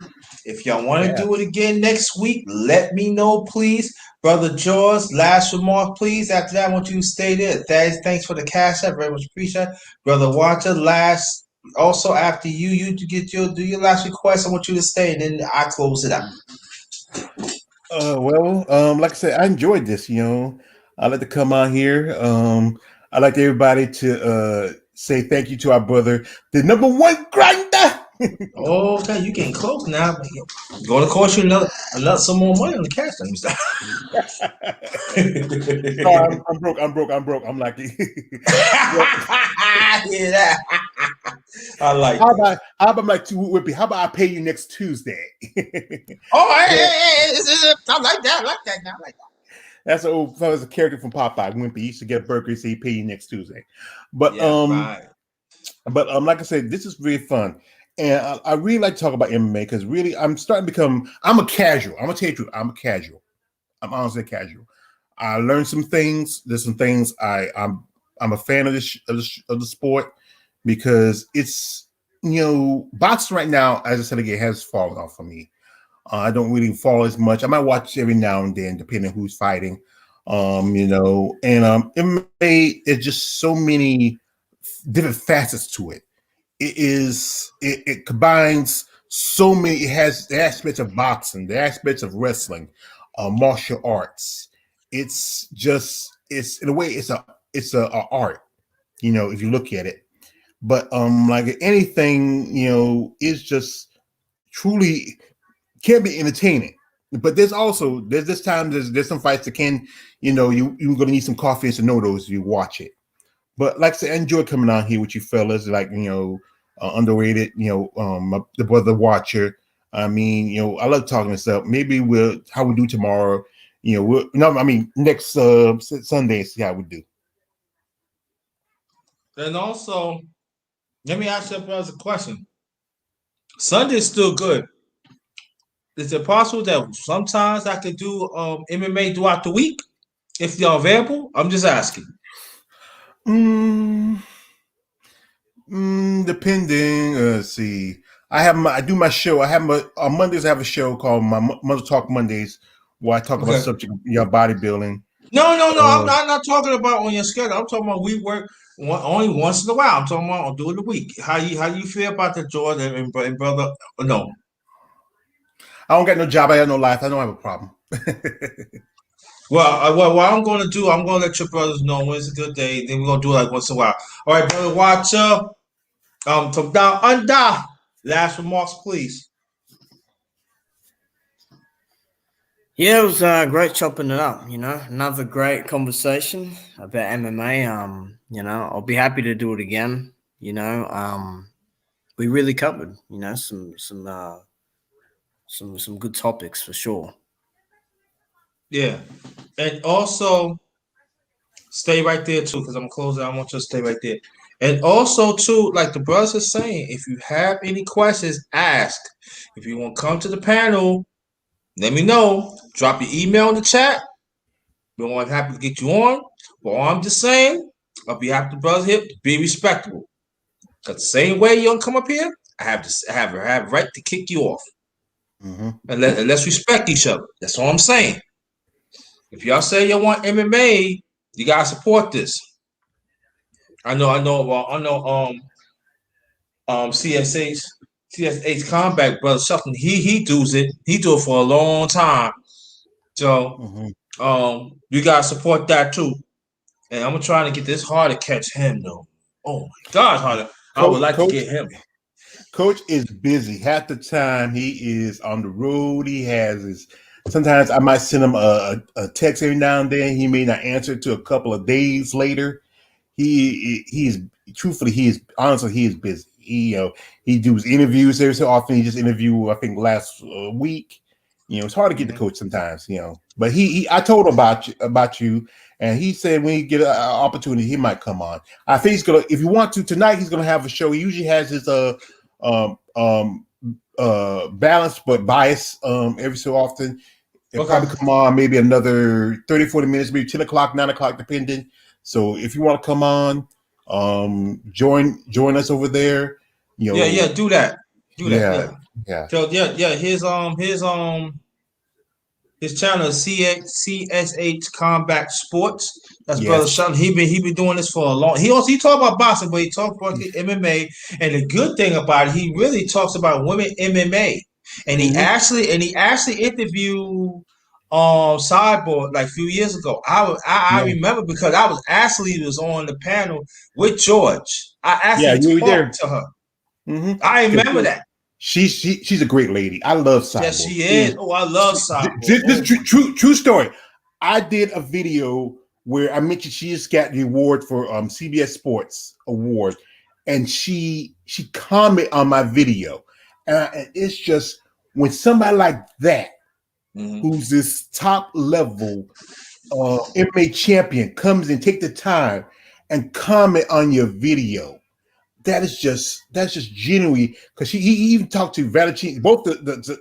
If y'all want to do it again next week, let me know, please. Brother George, last remark, please. After that, I want you to stay there. Thanks for the cash app. Very much appreciate it. Brother Watcher, last. Also, after you do your last request, I want you to stay, and then I close it out. Like I said, I enjoyed this. I like to come on here. I like everybody to say thank you to our brother, the number one grinder. Okay, you getting close now. Going to cost you another some more money on the cash. No, I'm broke. I'm like, yeah, I like. How about like Whippy? How about I pay you next Tuesday? I like that. I like that. I like that. That's an old fella's a character from Popeye. Wimpy he used to get a burger, so he pay you next Tuesday. But right. Like I said, this is really fun. And I really like to talk about MMA because really I'm starting to become, I'm a casual. I'm gonna tell you the truth, I'm a casual. I'm honestly casual. I learned some things. There's some things I'm a fan of the sport because it's boxing right now, as I said again, has fallen off for me. I don't really follow as much. I might watch every now and then, depending on who's fighting. MMA is just so many different facets to it. It combines so many. It has the aspects of boxing, the aspects of wrestling, martial arts. It's in a way it's a art, if you look at it. But like anything, is just truly can be entertaining. But there's this time there's some fights that can, you're gonna need some coffee and some noodles if you watch it. But like I said, I enjoy coming on here with you fellas, like underrated, the brother watcher. I mean, I love talking this up. Maybe how we do tomorrow. Next Sunday, see how we do. And also, let me ask you brothers a question. Sunday's still good. Is it possible that sometimes I could do MMA throughout the week if y'all available? I'm just asking. Depending. Let's see. I do my show. On Mondays. I have a show called my Mother Talk Mondays, where I talk about subject bodybuilding. No. I'm not talking about on your schedule. I'm talking about we work only once in a while. I'm talking about during the week. How you feel about the Jordan and brother? No. I don't got no job. I have no life. I don't have a problem. Well, what I'm going to do, I'm going to let your brothers know when it's a good day. Then we're going to do it like once in a while. All right, brother Watcher. From down under. Last remarks, please. Yeah, it was great chopping it up. Another great conversation about MMA. I'll be happy to do it again. We really covered, some good topics for sure. Yeah, and also stay right there too, because I'm closing. I want you to stay right there. And also too, like the brothers are saying, if you have any questions, ask. If you want to come to the panel, let me know. Drop your email in the chat. We're more than happy to get you on. But all I'm just saying, I'll be happy to brothers here, be respectable. Because the same way you don't come up here, I have right to kick you off. Mm-hmm. And let's respect each other. That's all I'm saying. If y'all say you want MMA, you gotta support this. I know. CSH Combat Brother Shelton. He does it. He do it for a long time. So you gotta support that too. And I'm trying to get this hard to catch him though. Oh my God, harder. I would like to get him. Coach is busy. Half the time he is on the road. He has his. Sometimes I might send him a text every now and then. He may not answer to a couple of days later. He's truthfully he is busy. He does interviews every so often. He just interviewed I think last week. It's hard to get the coach sometimes. But I told him about you, and he said when he get an opportunity he might come on. I think he's gonna, if you want to tonight, he's gonna have a show. He usually has his balanced but bias every so often. It'll probably come on maybe another 30, 40 minutes, maybe 10 o'clock, 9 o'clock, depending. So if you want to come on, join us over there. Do that. Yeah. So his channel is CSH Combat Sports. That's Brother Sheldon. He been doing this for a long. He talk about boxing, but he talks about MMA. And the good thing about it, he really talks about women MMA. And he actually interviewed Cyborg like a few years ago. I remember because I was on the panel with George. I actually talked to her. I remember that. She's a great lady. I love Cyborg. Yes, she is. Oh, I love Cyborg. This true story. I did a video where I mentioned she just got the award for CBS Sports Award, and she commented on my video, and it's just when somebody like that, who's this top level MMA champion, comes and take the time and comment on your video. That's just genuine, because he even talked to Valentina, both the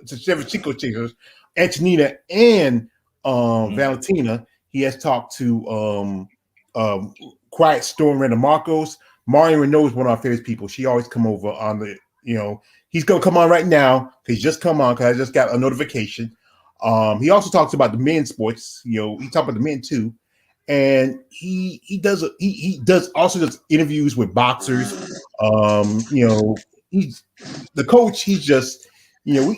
Shevchenko chicos, Antonina and Valentina. He has talked to Quiet Storm, Randa Marcos. Mario Renault is one of our favorite people. She always come over on the, he's gonna come on right now. He's just come on because I just got a notification. He also talks about the men's sports. He talks about the men too. And he does interviews with boxers. He's the coach. He's just, we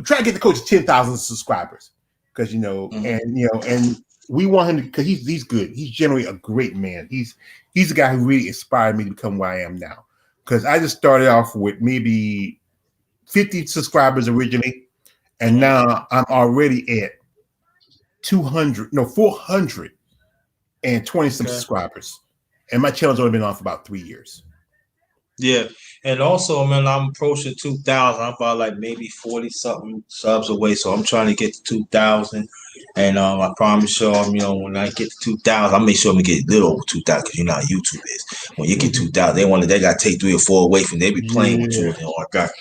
try to get the coach 10,000 subscribers because and we want him to, because he's good. He's generally a great man. He's the guy who really inspired me to become where I am now. Because I just started off with maybe 50 subscribers originally, and now I'm already at 420 some subscribers, and my channel's only been on for about 3 years. Yeah, and also, man, I'm approaching 2,000. I'm about like maybe 40 something subs away, so I'm trying to get to 2,000. And I promise y'all, when I get to 2,000, I'll make sure I'm gonna get a little over 2,000, because you know how YouTube is. When you get 2,000, they gotta take 3 or 4 away from. They be playing with you. I gotta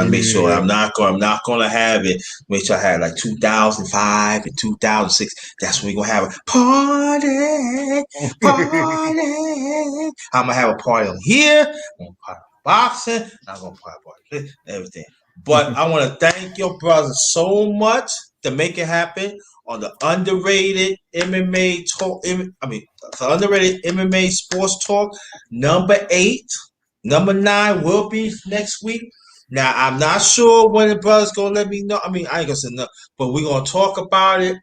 make sure I'm not gonna have it. Make sure I have like 2005 and 2006. That's when we gonna have a party. I'm gonna have a party on here. I'm gonna party boxing. I'm gonna party everything. But I want to thank your brother so much to make it happen on the Underrated MMA talk. The Underrated MMA Sports Talk number 8. Number 9 will be next week. Now I'm not sure when the brother's gonna let me know. I ain't gonna say no, but we're gonna talk about it.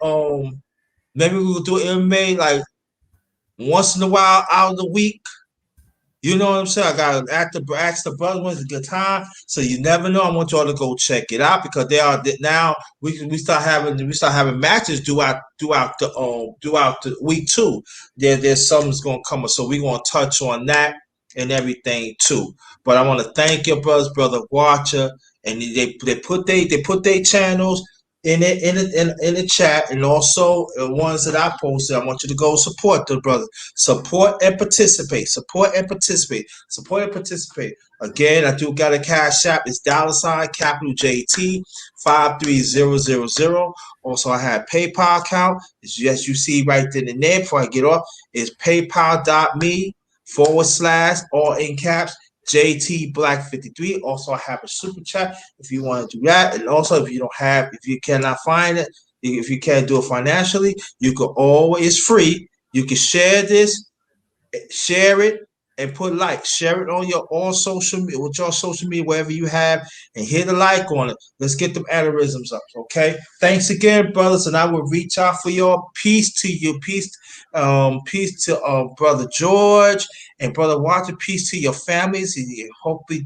Maybe we'll do MMA like once in a while out of the week. You know what I'm saying? I gotta ask the brothers when's a good time. So you never know. I want y'all to go check it out, because they are now we start having matches throughout the week too. There's something's gonna come up, so we're gonna touch on that and everything too. But I want to thank your brothers, Brother Watcher, and they put their channels in the chat, and also the ones that I posted. I want you to go support the brother. Support and participate. Again, I do got a cash app. It's $capital JT 53000. Also, I have PayPal account. As you see right then and there before I get off, it's paypal.me/ all in caps JT Black 53. Also, I have a super chat if you want to do that. And also, if you cannot find it, if you can't do it financially, you can always free. You can share it, and put like. Share it on your social media, with your social media, wherever you have, and hit a like on it. Let's get them algorithms up, okay? Thanks again, brothers, and I will reach out for y'all. Peace to you. Peace to Brother George and Brother Walter. Peace to your families, and hopefully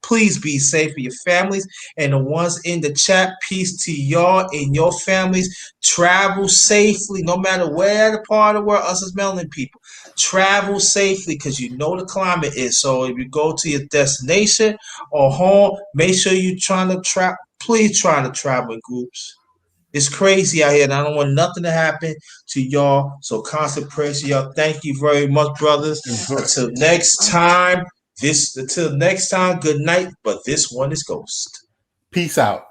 Please be safe for your families and the ones in the chat. Peace to y'all and your families. Travel safely, no matter where the part of the world, us as melanin people. Travel safely because you know the climate is. So if you go to your destination or home, make sure you're trying to travel. Please try to travel in groups. It's crazy out here, and I don't want nothing to happen to y'all. So constant prayers to y'all. Thank you very much, brothers. Until next time, good night. But this one is Ghost. Peace out.